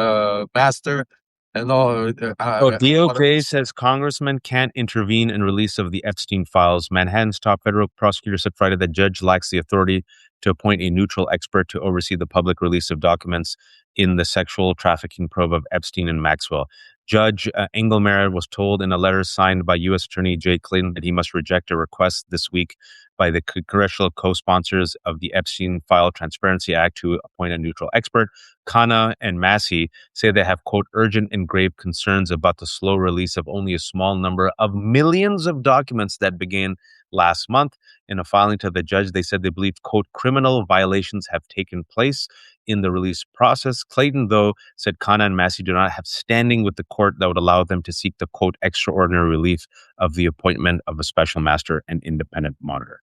master and all. So What, DOJ says congressmen can't intervene in release of the Epstein files. Manhattan's top federal prosecutor said Friday that judge lacks the authority to appoint a neutral expert to oversee the public release of documents in the sexual trafficking probe of Epstein and Maxwell. Judge Engelmeyer was told in a letter signed by U.S. Attorney Jay Clayton that he must reject a request this week by the congressional co-sponsors of the Epstein File Transparency Act to appoint a neutral expert. Khanna and Massey say they have, quote, urgent and grave concerns about the slow release of only a small number of millions of documents that began last month. In a filing to the judge, they said they believe, quote, criminal violations have taken place in the release process. Clayton, though, said Khanna and Massey do not have standing with the court that would allow them to seek the, quote, extraordinary relief of the appointment of a special master and independent monitor.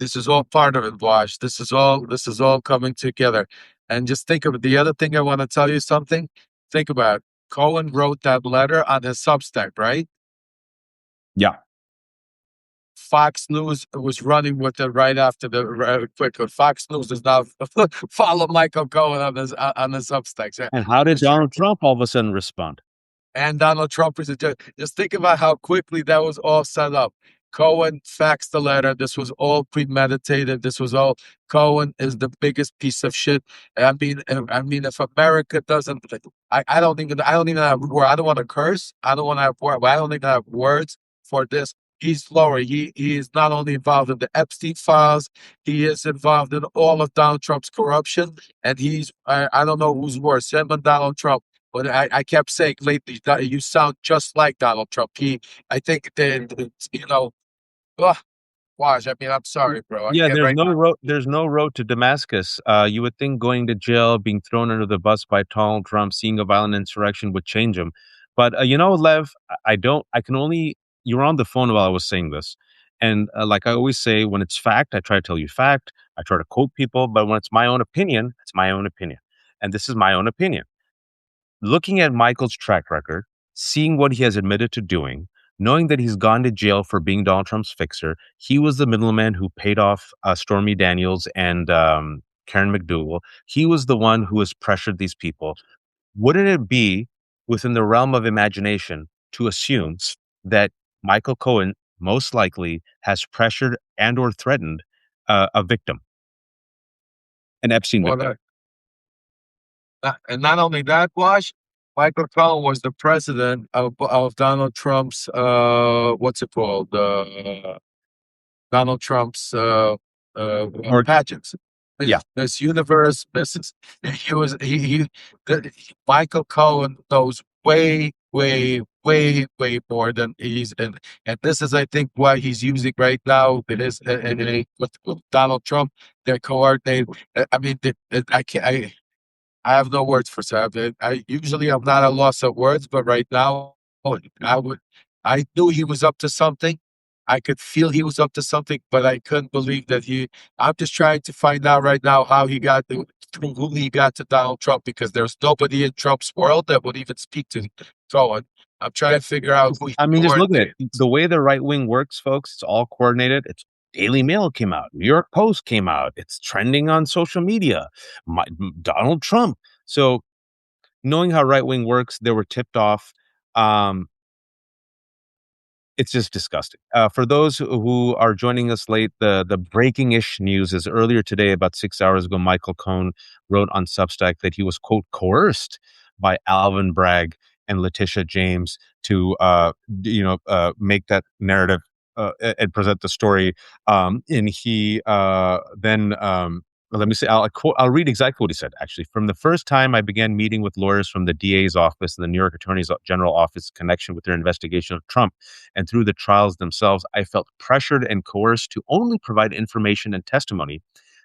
this is all part of it, Wash. This is all coming together. And just think of it. The other thing I want to tell you something. Think about it. Cohen wrote that letter on his Substack, right? Yeah. Fox News was running with it right after the quick. Fox News is now follow Michael Cohen on his Substack. So And how did just Donald Trump all of a sudden respond? and Donald Trump is a judge. Just think about how quickly that was all set up. Cohen faxed the letter. This was all premeditated. This was all Cohen is the biggest piece of shit. I mean, if America doesn't, I don't even have word. I don't want to curse. I don't want to have word. I don't even have words for this. He's lower. He is not only involved in the Epstein files. He is involved in all of Donald Trump's corruption, and I don't know who's worse, him and Donald Trump. But I kept saying lately that you sound just like Donald Trump. I think that, ugh, Waj, I mean, I'm sorry, bro. I Yeah, can't there's right no now. road. There's no road to Damascus. You would think going to jail, being thrown under the bus by Donald Trump, seeing a violent insurrection would change him. But Lev, I don't. I can only. You were on the phone while I was saying this, and like I always say, when it's fact, I try to tell you fact. I try to quote people, but when it's my own opinion, it's my own opinion, and this is my own opinion. Looking at Michael's track record, seeing what he has admitted to doing, knowing that he's gone to jail for being Donald Trump's fixer, he was the middleman who paid off Stormy Daniels and Karen McDougal. He was the one who has pressured these people. Wouldn't it be within the realm of imagination to assume that Michael Cohen most likely has pressured and or threatened a victim, an Epstein Well, victim? and not only that, Waj, Michael Cohen was the president of Donald Trump's, what's it called? Donald Trump's Or pageants. yeah, Miss Universe, Mrs. He was Michael Cohen knows way, way, way, way more than and this is I think why he's using right now. It is with Donald Trump. They're coordinated. I mean, I can't. I have no words for Sam. I usually I'm not a loss of words, but right now I would. I knew he was up to something. I could feel he was up to something, but I couldn't believe that he. I'm just trying to find out right now how he got through who he got to Donald Trump because there's nobody in Trump's world that would even speak to Cohen. I'm trying to figure out who he I mean, just look at it. coordinated. The way the right wing works, folks, it's all coordinated. It's Daily Mail came out, New York Post came out. It's trending on social media. Donald Trump. So knowing how right wing works, they were tipped off. Um, it's just disgusting. For those who are joining us late, the breaking ish news is earlier today, about 6 hours ago, Michael Cohen wrote on Substack that he was, quote, coerced by Alvin Bragg and Letitia James to make that narrative and present the story. And he then let me say, I'll read exactly what he said. Actually, from the first time I began meeting with lawyers from the DA's office and the New York Attorney's General office in connection with their investigation of Trump, and through the trials themselves, I felt pressured and coerced to only provide information and testimony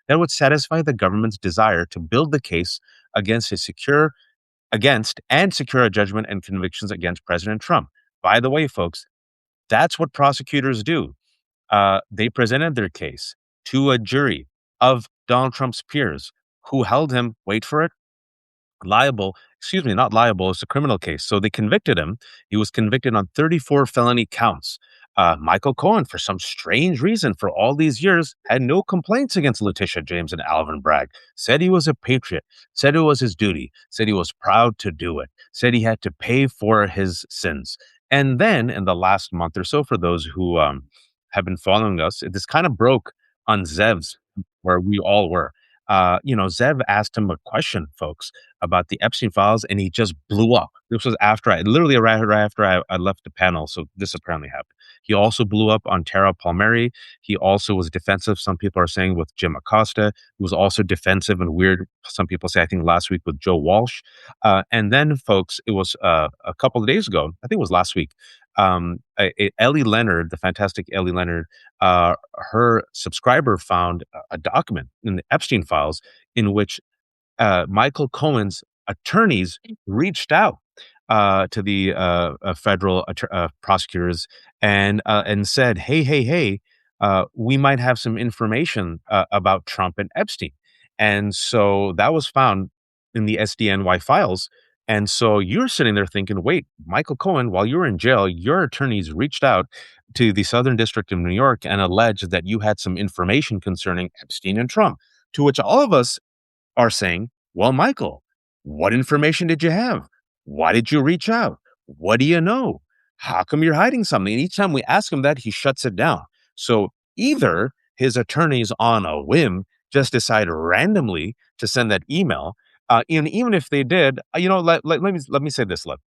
that would satisfy the government's desire to build the case against and secure a judgment and convictions against President Trump. By the way, folks, that's what prosecutors do. They presented their case to a jury of Donald Trump's peers who held him, wait for it, liable, excuse me, not liable, it's a criminal case. So they convicted him. He was convicted on 34 felony counts. Michael Cohen, for some strange reason, for all these years, had no complaints against Letitia James and Alvin Bragg. Said he was a patriot, said it was his duty, said he was proud to do it, said he had to pay for his sins. And then in the last month or so, for those who have been following us, this kind of broke on Zev's, where we all were. Zev asked him a question, folks, about the Epstein files, and he just blew up. This was after literally right after I left the panel. So this apparently happened. He also blew up on Tara Palmieri. He also was defensive. Some people are saying with Jim Acosta. He was also defensive and weird. Some people say, I think last week with Joe Walsh. And then, folks, it was a couple of days ago. I think it was last week. Ellie Leonard, the fantastic Ellie Leonard, her subscriber found a document in the Epstein files in which Michael Cohen's attorneys reached out to the federal prosecutors and said, "Hey, we might have some information about Trump and Epstein." And so that was found in the SDNY files. And so you're sitting there thinking, "Wait, Michael Cohen, while you were in jail, your attorneys reached out to the Southern District of New York and alleged that you had some information concerning Epstein and Trump." To which all of us are saying, well, Michael, what information did you have? Why did you reach out? What do you know? How come you're hiding something? And each time we ask him that, he shuts it down. So either his attorneys on a whim just decide randomly to send that email. And even if they did, let me say this, Lev.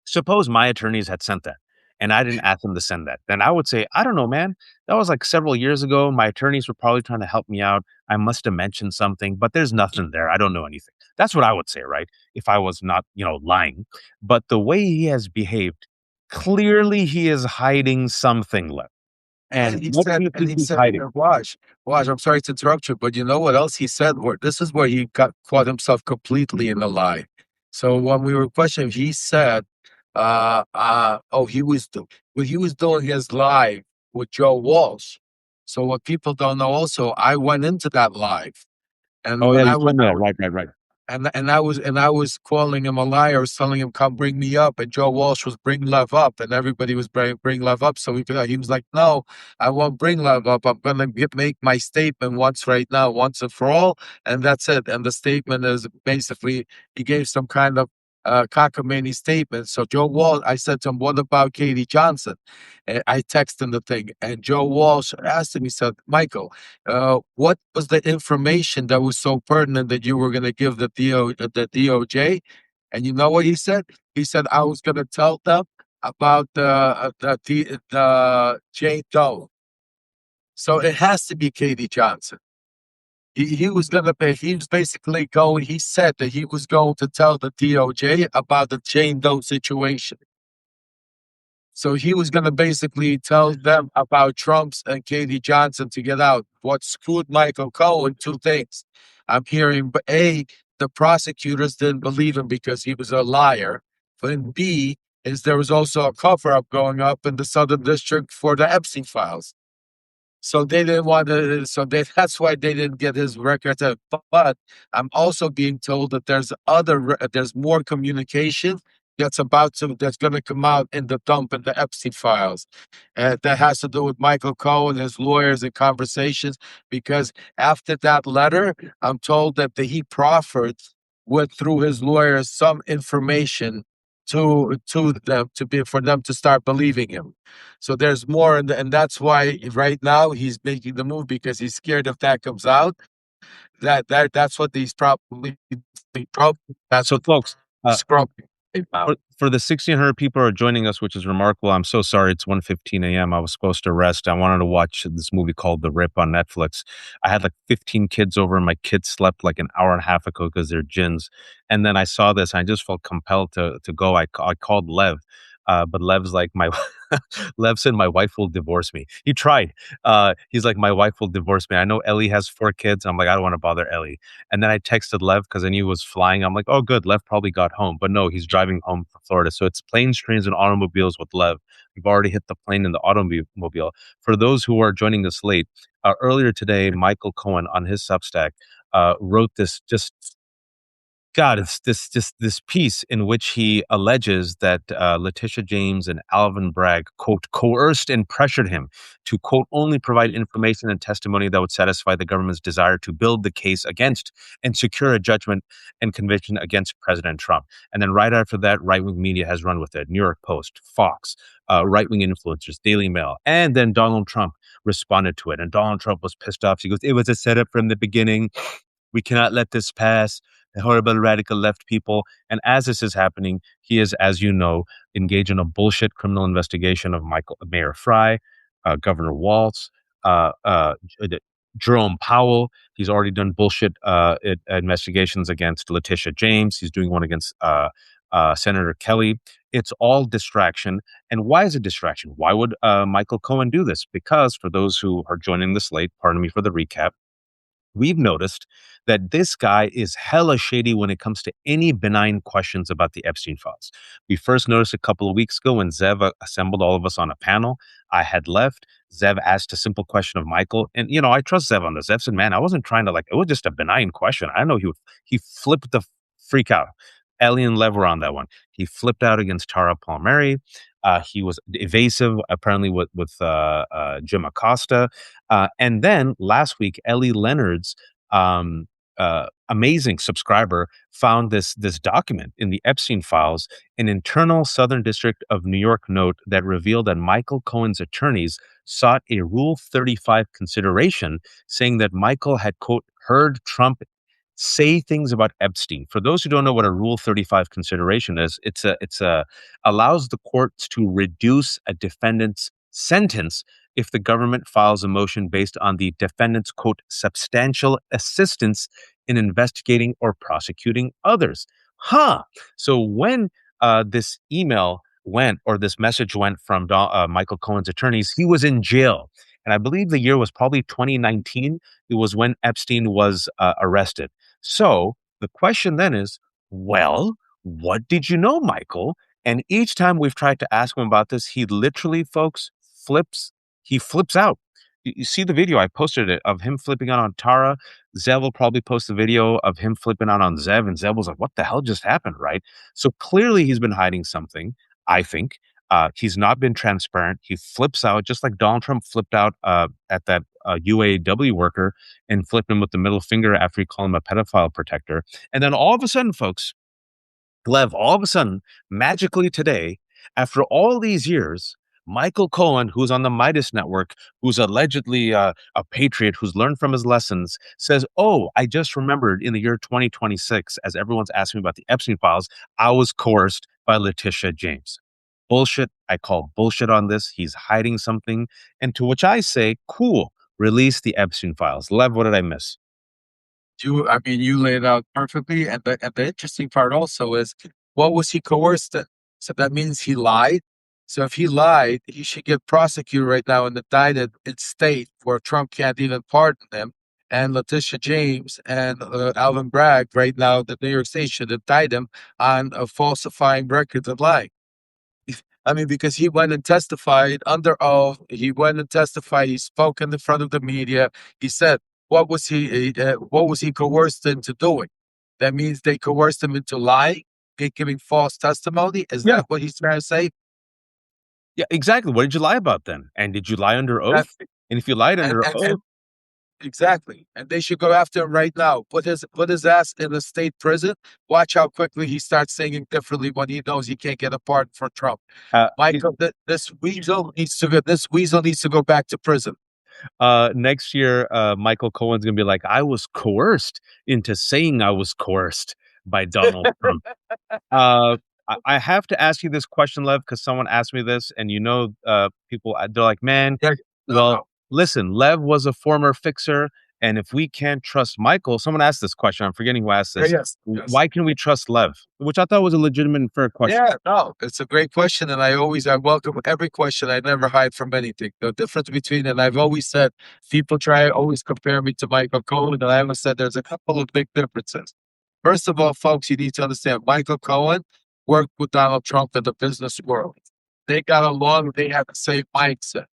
Suppose my attorneys had sent that and I didn't ask them to send that. Then I would say, I don't know, man. That was like several years ago. My attorneys were probably trying to help me out. I must have mentioned something, but there's nothing there. I don't know anything. That's what I would say, right? If I was not, lying. But the way he has behaved, clearly he is hiding something left. And And he what do said, you and think he he's said, hiding? Watch, I'm sorry to interrupt you, but you know what else he said? Where this is where he got caught himself completely in the lie. So when we were questioning, he said, he was doing his live with Joe Walsh. So what people don't know also, I went into that live. And Oh, yeah, when you I was told me that. Right, right, right. and I was calling him a liar. I was telling him, "Come bring me up." And Joe Walsh was bring Lev up, and everybody was bring Lev up. So he was like, "No, I won't bring Lev up. I'm gonna make my statement once right now, once and for all, and that's it." And the statement is basically he gave some kind of cockamamie statement. So Joe Walsh, I said to him, "What about Katie Johnson?" And I texted him the thing, and Joe Walsh asked him. He said, "Michael, what was the information that was so pertinent that you were going to give the DOJ?" And you know what he said? He said, "I was going to tell them about the Jane Doe." So it has to be Katie Johnson. He was going to pay. He was basically going. He said that he was going to tell the DOJ about the Jane Doe situation. So he was going to basically tell them about Trump's and Katie Johnson to get out. What screwed Michael Cohen? Two things. I'm hearing, but A, the prosecutors didn't believe him because he was a liar. And B, is there was also a cover up going up in the Southern District for the Epstein files. So they didn't want to. That's why they didn't get his record. But I'm also being told that there's more communication that's going to come out in the dump in the Epstein files. That has to do with Michael Cohen, his lawyers, and conversations. Because after that letter, I'm told that he proffered with through his lawyers some information to them for them to start believing him. So there's more, and that's why right now he's making the move because he's scared if that comes out. That's what he's probably that's So, what folks, he's probably about. for the 1,600 people who are joining us, which is remarkable. I'm so sorry. It's 1:15 a.m. I was supposed to rest. I wanted to watch this movie called The Rip on Netflix. I had like 15 kids over, and my kids slept like an hour and a half ago because they're gins. And then I saw this, and I just felt compelled to go. I called Lev, but Lev's like my Lev said my wife will divorce me. He tried. He's like, my wife will divorce me. I know Ellie has 4 kids. I'm like, I don't want to bother Ellie. And then I texted Lev because I knew he was flying. I'm like, oh, good. Lev probably got home. But no, he's driving home from Florida. So it's planes, trains, and automobiles with Lev. We've already hit the plane and the automobile. For those who are joining us late, earlier today, Michael Cohen on his Substack wrote this just God, it's this piece in which he alleges that Letitia James and Alvin Bragg, quote, coerced and pressured him to, quote, only provide information and testimony that would satisfy the government's desire to build the case against and secure a judgment and conviction against President Trump. And then right after that, right-wing media has run with it. New York Post, Fox, right-wing influencers, Daily Mail, and then Donald Trump responded to it. And Donald Trump was pissed off. He goes, it was a setup from the beginning. We cannot let this pass. The horrible radical left people. And as this is happening, he is, as you know, engaged in a bullshit criminal investigation of Mayor Fry, Governor Waltz, Jerome Powell. He's already done bullshit investigations against Letitia James. He's doing one against Senator Kelly. It's all distraction. And why is it distraction? Why would Michael Cohen do this? Because for those who are joining this late, pardon me for the recap, we've noticed that this guy is hella shady when it comes to any benign questions about the Epstein files. We first noticed a couple of weeks ago when Zev assembled all of us on a panel. I had left. Zev asked a simple question of Michael. And, I trust Zev on this. Zev said, man, I wasn't trying to it was just a benign question. I know he flipped the freak out. Ellie and Lev were on that one. He flipped out against Tara Palmieri. He was evasive, apparently, with Jim Acosta. And then last week, Ellie Leonard's amazing subscriber found this document in the Epstein files, an internal Southern District of New York note that revealed that Michael Cohen's attorneys sought a Rule 35 consideration, saying that Michael had, quote, heard Trump say things about Epstein. For those who don't know what a Rule 35 consideration is, it's a allows the courts to reduce a defendant's sentence if the government files a motion based on the defendant's, quote, substantial assistance in investigating or prosecuting others. So when this email went, or this message went from Michael Cohen's attorneys, he was in jail. And I believe the year was probably 2019. It was when Epstein was arrested. So the question then is, well, what did you know, Michael? And each time we've tried to ask him about this, he literally, folks, he flips out. You see the video, I posted it, of him flipping out on Tara. Zev will probably post the video of him flipping out on Zev, and Zev was like, what the hell just happened, right? So clearly he's been hiding something, I think. He's not been transparent. He flips out, just like Donald Trump flipped out at that UAW worker and flipped him with the middle finger after he called him a pedophile protector. And then all of a sudden, folks, Lev, all of a sudden, magically today, after all these years, Michael Cohen, who's on the Midas Network, who's allegedly a patriot, who's learned from his lessons, says, oh, I just remembered in the year 2026, as everyone's asking me about the Epstein files, I was coerced by Letitia James. Bullshit. I call bullshit on this. He's hiding something. And to which I say, cool, release the Epstein files. Lev, what did I miss? You laid it out perfectly. And the interesting part also is, what was he coerced in? So that means he lied. So if he lied, he should get prosecuted right now and indicted in state where Trump can't even pardon him. And Letitia James and Alvin Bragg right now, the New York State should indict him on falsifying records and lying. Because he went and testified under oath. He went and testified. He spoke in the front of the media. He said, what was he coerced into doing? That means they coerced him into lying, giving false testimony. Is that what he's trying to say? Yeah, exactly. What did you lie about then? And did you lie under oath? And if you lied under oath, exactly. And they should go after him right now. Put his ass in a state prison. Watch how quickly he starts singing differently when he knows he can't get a pardon from Trump. Michael, this weasel needs to go back to prison. Next year, Michael Cohen's gonna be like, I was coerced into saying I was coerced by Donald Trump. I have to ask you this question, Lev, because someone asked me this, and people, they're like, man, listen, Lev was a former fixer, and if we can't trust Michael, someone asked this question. I'm forgetting who asked this. Yes. Why can we trust Lev? Which I thought was a legitimate and fair question. Yeah, no, it's a great question, and I welcome every question. I never hide from anything. The difference between, and I've always said, people always compare me to Michael Cohen, and I always said there's a couple of big differences. First of all, folks, you need to understand Michael Cohen worked with Donald Trump in the business world. They got along. They had the same mindset.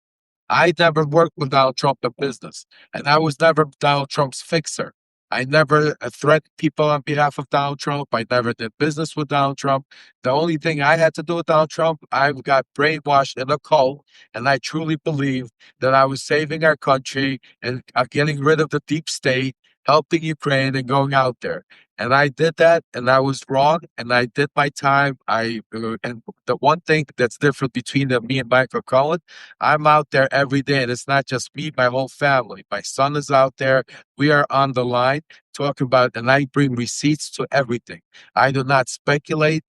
I never worked with Donald Trump in business, and I was never Donald Trump's fixer. I never threatened people on behalf of Donald Trump. I never did business with Donald Trump. The only thing I had to do with Donald Trump, I got brainwashed in a cult, and I truly believed that I was saving our country and getting rid of the deep state, helping Ukraine, and going out there. And I did that, and I was wrong, and I did my time. And the one thing that's different between me and Michael Cohen, I'm out there every day, and it's not just me, my whole family. My son is out there. We are on the line talking about, and I bring receipts to everything. I do not speculate.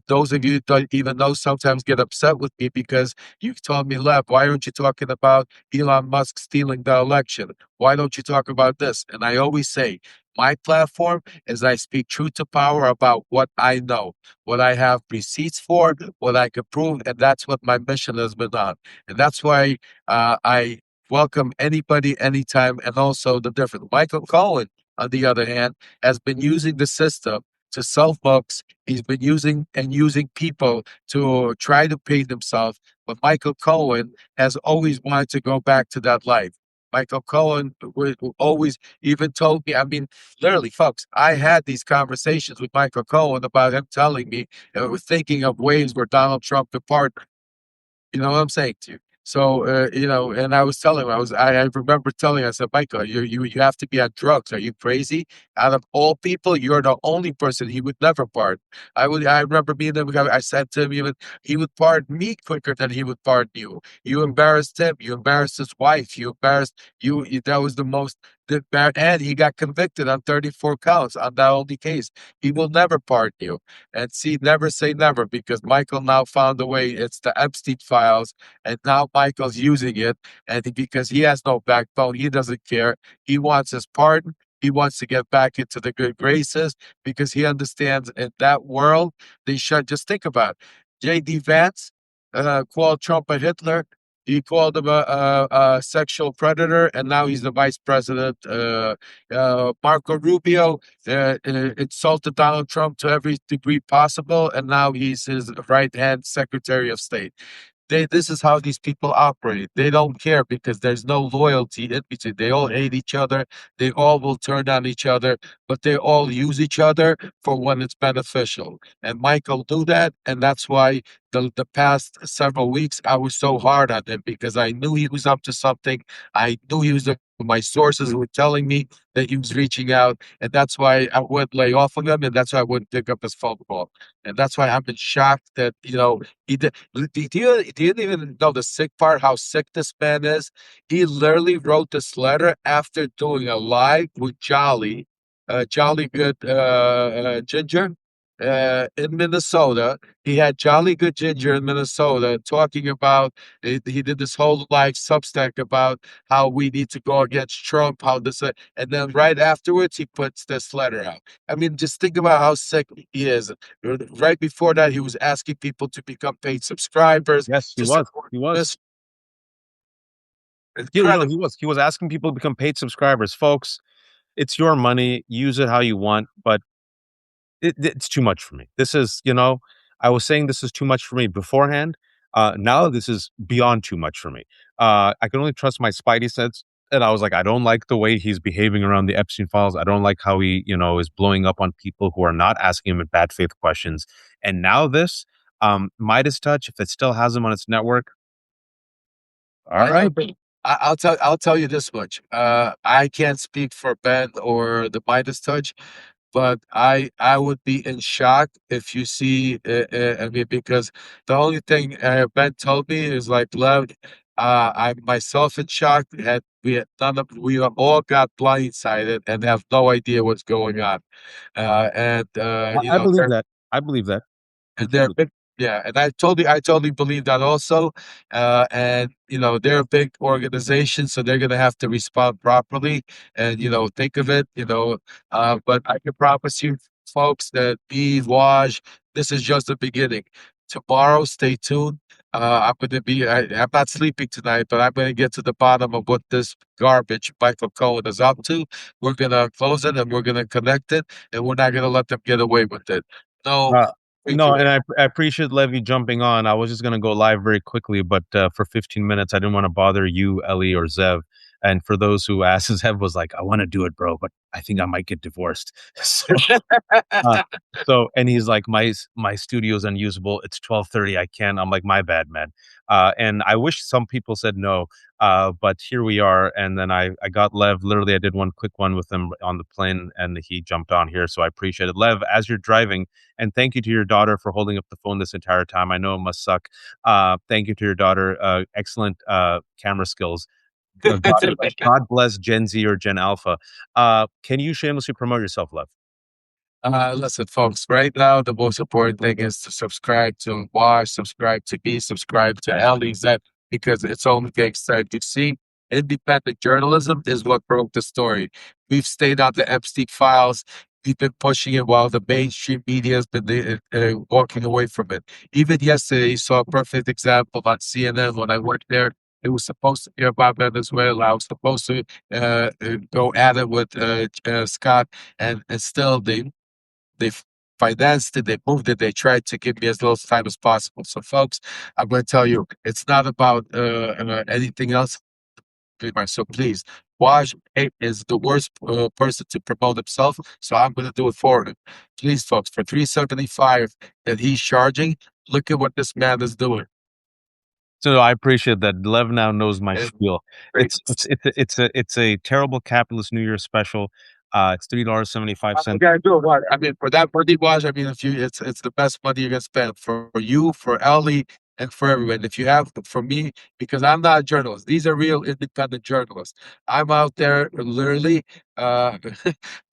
Those of you who don't even know sometimes get upset with me because you told me, Lev, why aren't you talking about Elon Musk stealing the election? Why don't you talk about this? And I always say, my platform is I speak truth to power about what I know, what I have receipts for, what I can prove, and that's what my mission has been on. And that's why I welcome anybody, anytime, and also the different. Michael Cohen, on the other hand, has been using the system to sell books. He's been using people to try to paint himself. But Michael Cohen has always wanted to go back to that life. Michael Cohen always even told me, I mean, literally, folks, I had these conversations with Michael Cohen about him telling me, we're thinking of ways where Donald Trump could partner. You know what I'm saying to you? So, and I was telling him, I remember telling him, I said, Michael, you have to be on drugs. Are you crazy? Out of all people, you're the only person he would never pardon. I remember being there, I said to him, even he would pardon me quicker than he would pardon you. You embarrassed him. You embarrassed his wife. That was the most, and he got convicted on 34 counts on that only case. He will never pardon you. And see, never say never, because Michael now found a way. It's the Epstein files, and now Michael's using it. And because he has no backbone, he doesn't care. He wants his pardon. He wants to get back into the good graces because he understands in that world, they should just think about it. J.D. Vance called Trump a Hitler. He called him a sexual predator, and now he's the vice president. Marco Rubio insulted Donald Trump to every degree possible, and now he's his right hand Secretary of State. This is how these people operate. They don't care because there's no loyalty in between. They all hate each other. They all will turn on each other, but they all use each other for when it's beneficial. And Michael knew that, and that's why the past several weeks I was so hard on him because I knew he was up to something. I knew he was. My sources were telling me that he was reaching out, and that's why I would lay off of him, and that's why I wouldn't pick up his phone call, and that's why I've been shocked that he did. Do you even know the sick part? How sick this man is? He literally wrote this letter after doing a live with Jolly Good Ginger, in Minnesota. He had Jolly Good Ginger in Minnesota talking about. He did this whole live Substack about how we need to go against Trump. How this, and then right afterwards he puts this letter out. I mean, just think about how sick he is. Right before that, he was asking people to become paid subscribers Yes, he to was. support He was. this. No, Incredible. he was asking people to become paid subscribers. Folks, it's your money. Use it how you want, but it's too much for me. This is, I was saying this is too much for me beforehand. Now this is beyond too much for me. I can only trust my spidey sense. And I was like, I don't like the way he's behaving around the Epstein files. I don't like how he, is blowing up on people who are not asking him bad faith questions. And now this, Midas Touch, if it still has him on its network, all I know, right. but I'll tell you this much. I can't speak for Ben or the Midas Touch, but I would be in shock if you see. I mean, because the only thing Ben told me is like, Lev, I'm myself in shock. We have all got blindsided and have no idea what's going on. And I believe that. I believe that and they're completely. big, yeah, and I totally believe that also. And they're a big organization, so they're gonna have to respond properly. And think of it, but I can promise you, folks, that Waj, this is just the beginning. Tomorrow, stay tuned. I'm not sleeping tonight, but I'm gonna get to the bottom of what this garbage Michael Cohen is up to. We're gonna close it and we're gonna connect it, and we're not gonna let them get away with it. No, Uh, no, and I appreciate Levy jumping on. I was just going to go live very quickly, but for 15 minutes, I didn't want to bother you, Ellie, or Zev. And for those who asked, Zev was like, "I want to do it, bro, but I think I might get divorced." So uh, and he's like, my studio's unusable. It's 12:30. I can't. I'm like, my bad, man. And I wish some people said no, but here we are. And then I got Lev. Literally, I did one quick one with him on the plane, and he jumped on here. So I appreciate it, Lev. As you're driving, and thank you to your daughter for holding up the phone this entire time. I know it must suck. Thank you to your daughter. Excellent camera skills. God bless Gen Z or Gen Alpha. Can you shamelessly promote yourself, Lev? Listen, folks, right now, the most important thing is to subscribe to Wash, subscribe to me, subscribe to LEZ, because it's only gangsta. You see, independent journalism is what broke the story. We've stayed on the Epstein files. We've been pushing it while the mainstream media has been walking away from it. Even yesterday, you saw a perfect example on CNN when I worked there. It was supposed to be about Venezuela. I was supposed to go at it with Scott, and still they financed it, they moved it, they tried to give me as little time as possible. So, folks, I'm going to tell you, it's not about anything else. So, please, Waj is the worst person to promote himself, so I'm going to do it for him. Please, folks, for 375 that he's charging, look at what this man is doing. So I appreciate that. Lev now knows my spiel. It's a terrible capitalist New Year special. It's $3.75. Yeah, do what? I mean, for that birthday wash, I mean, if you, it's the best money you can spend for you, for Ellie, and for everyone. If you have, for me, because I'm not a journalist. These are real independent journalists. I'm out there literally uh,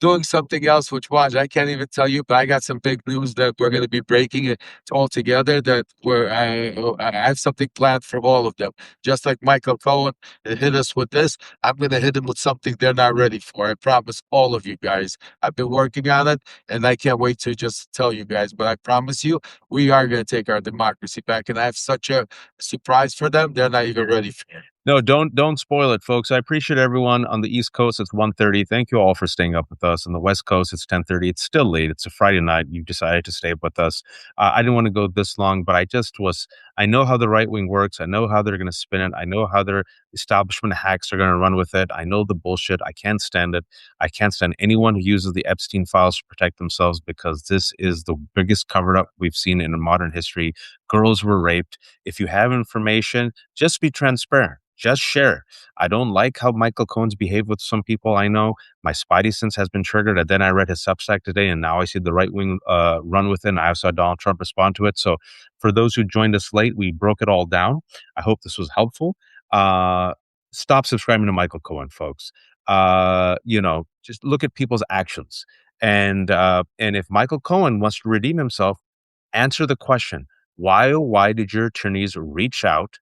doing something else. Which watch I can't even tell you, but I got some big news that we're going to be breaking it all together. That I have something planned for all of them. Just like Michael Cohen hit us with this, I'm going to hit them with something they're not ready for. I promise all of you guys. I've been working on it, and I can't wait to just tell you guys. But I promise you, we are going to take our democracy back. And I have such a surprise for them; they're not even ready for it. No, don't spoil it, folks. I appreciate everyone on the East Coast. It's 1:30. Thank you all for staying up with us. On the West Coast, it's 10:30. It's still late. It's a Friday night. You decided to stay up with us. I didn't want to go this long, but I know how the right wing works. I know how they're going to spin it. I know how their establishment hacks are going to run with it. I know the bullshit. I can't stand it. I can't stand anyone who uses the Epstein files to protect themselves, because this is the biggest cover up we've seen in modern history. Girls were raped. If you have information, just be transparent. Just share. I don't like how Michael Cohen's behaved with some people I know. My spidey sense has been triggered. And then I read his Substack today, and now I see the right wing run with it. And I saw Donald Trump respond to it. So for those who joined us late, we broke it all down. I hope this was helpful. Stop subscribing to Michael Cohen, folks. Just look at people's actions. And if Michael Cohen wants to redeem himself, answer the question: why did your attorneys reach out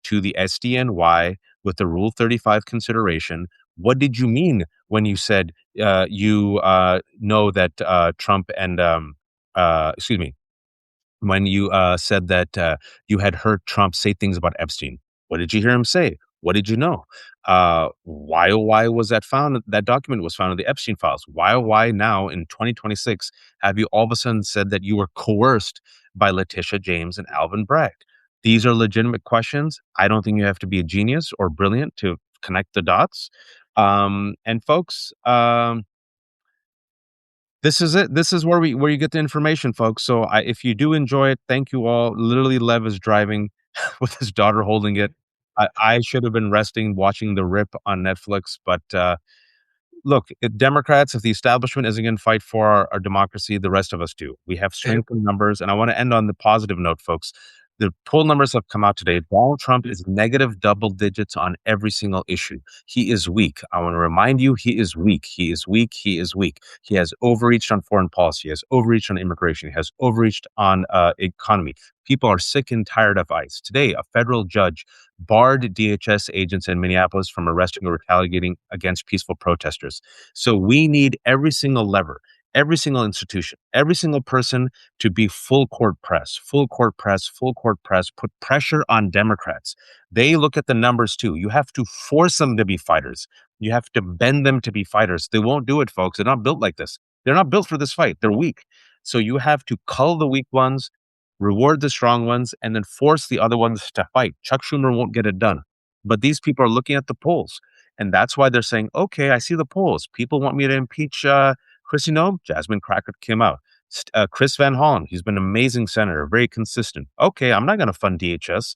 to the SDNY with the Rule 35 consideration? What did you mean when you said you know that Trump and excuse me, when you said that you had heard Trump say things about Epstein? What did you hear him say? What did you know? Why was that found? That document was found in the Epstein files. Why now in 2026 have you all of a sudden said that you were coerced by Letitia James and Alvin Bragg? These are legitimate questions. I don't think you have to be a genius or brilliant to connect the dots. And folks, this is it. This is where you get the information, folks. So if you do enjoy it, thank you all. Literally, Lev is driving with his daughter holding it. I should have been resting, watching The Rip on Netflix. But look, Democrats, if the establishment isn't going to fight for our democracy, the rest of us do. We have strength in numbers. And I want to end on the positive note, folks. The poll numbers have come out today. Donald Trump is negative double digits on every single issue. He is weak. I want to remind you, he is weak. He is weak. He is weak. He has overreached on foreign policy. He has overreached on immigration. He has overreached on economy. People are sick and tired of ICE. Today, a federal judge barred DHS agents in Minneapolis from arresting or retaliating against peaceful protesters. So we need every single lever, every single institution, every single person to be full court press, full court press, full court press, put pressure on Democrats. They look at the numbers too. You have to force them to be fighters. You have to bend them to be fighters. They won't do it, folks. They're not built like this. They're not built for this fight. They're weak. So you have to cull the weak ones, reward the strong ones, and then force the other ones to fight. Chuck Schumer won't get it done. But these people are looking at the polls. And that's why they're saying, okay, I see the polls. People want me to impeach Chrissy Noem. Jasmine Cracker came out. Chris Van Hollen, he's been an amazing senator, very consistent. Okay, I'm not going to fund DHS.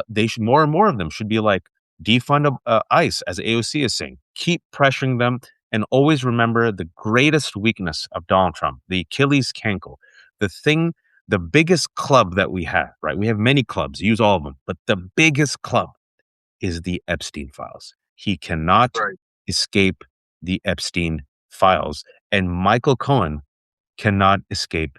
They should, more and more of them should be like, defund ICE, as AOC is saying. Keep pressuring them, and always remember the greatest weakness of Donald Trump, the Achilles cankle, the biggest club that we have, right? We have many clubs, use all of them, but the biggest club is the Epstein files. He cannot escape the Epstein files. And Michael Cohen cannot escape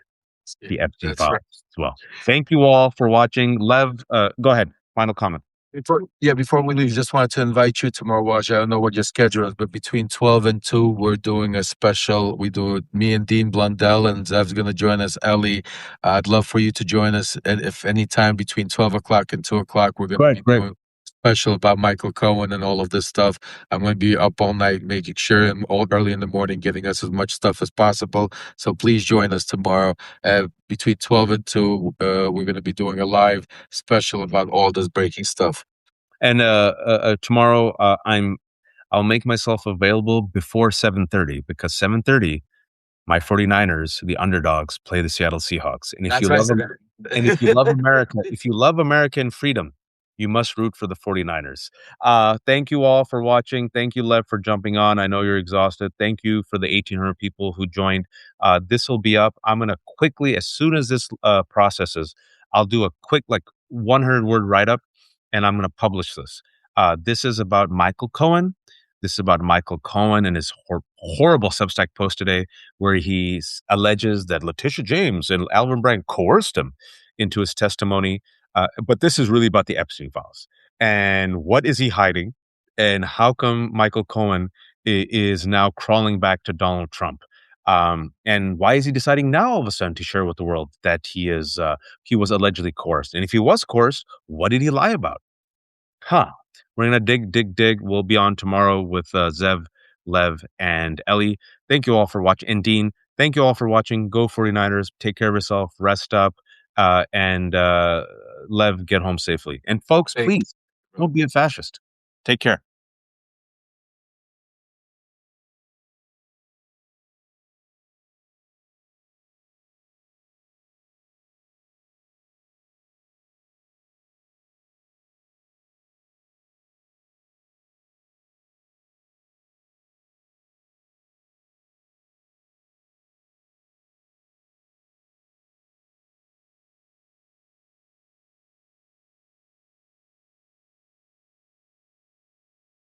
the Epstein files as well. Thank you all for watching. Lev, go ahead. Final comment. Before we leave, just wanted to invite you tomorrow, Waj. I don't know what your schedule is, but between 12 and 2, we're doing a special. We do it, me and Dean Blundell, and Zev's going to join us, Ellie. I'd love for you to join us. And if any time between 12 o'clock and 2 o'clock, we're going to be doing special about Michael Cohen and all of this stuff. I'm going to be up all night making sure and all early in the morning getting us as much stuff as possible. So please join us tomorrow. Between 12 and 2, we're going to be doing a live special about all this breaking stuff. And tomorrow, I'll make myself available before 7:30, because 7:30, my 49ers, the underdogs, play the Seattle Seahawks. And if you love America, if you love America and freedom, you must root for the 49ers. Thank you all for watching. Thank you, Lev, for jumping on. I know you're exhausted. Thank you for the 1,800 people who joined. This will be up. I'm going to quickly, as soon as this processes, I'll do a quick 100-word write-up, and I'm going to publish this. This is about Michael Cohen. This is about Michael Cohen and his horrible Substack post today, where he alleges that Letitia James and Alvin Bragg coerced him into his testimony. But this is really about the Epstein files. And what is he hiding? And how come Michael Cohen is now crawling back to Donald Trump? And why is he deciding now all of a sudden to share with the world that he was allegedly coerced? And if he was coerced, what did he lie about? We're going to dig. We'll be on tomorrow with Zev, Lev, and Ellie. Thank you all for watching. And Dean, thank you all for watching. Go 49ers. Take care of yourself. Rest up. And Lev, get home safely. And folks, please don't be a fascist. Take care.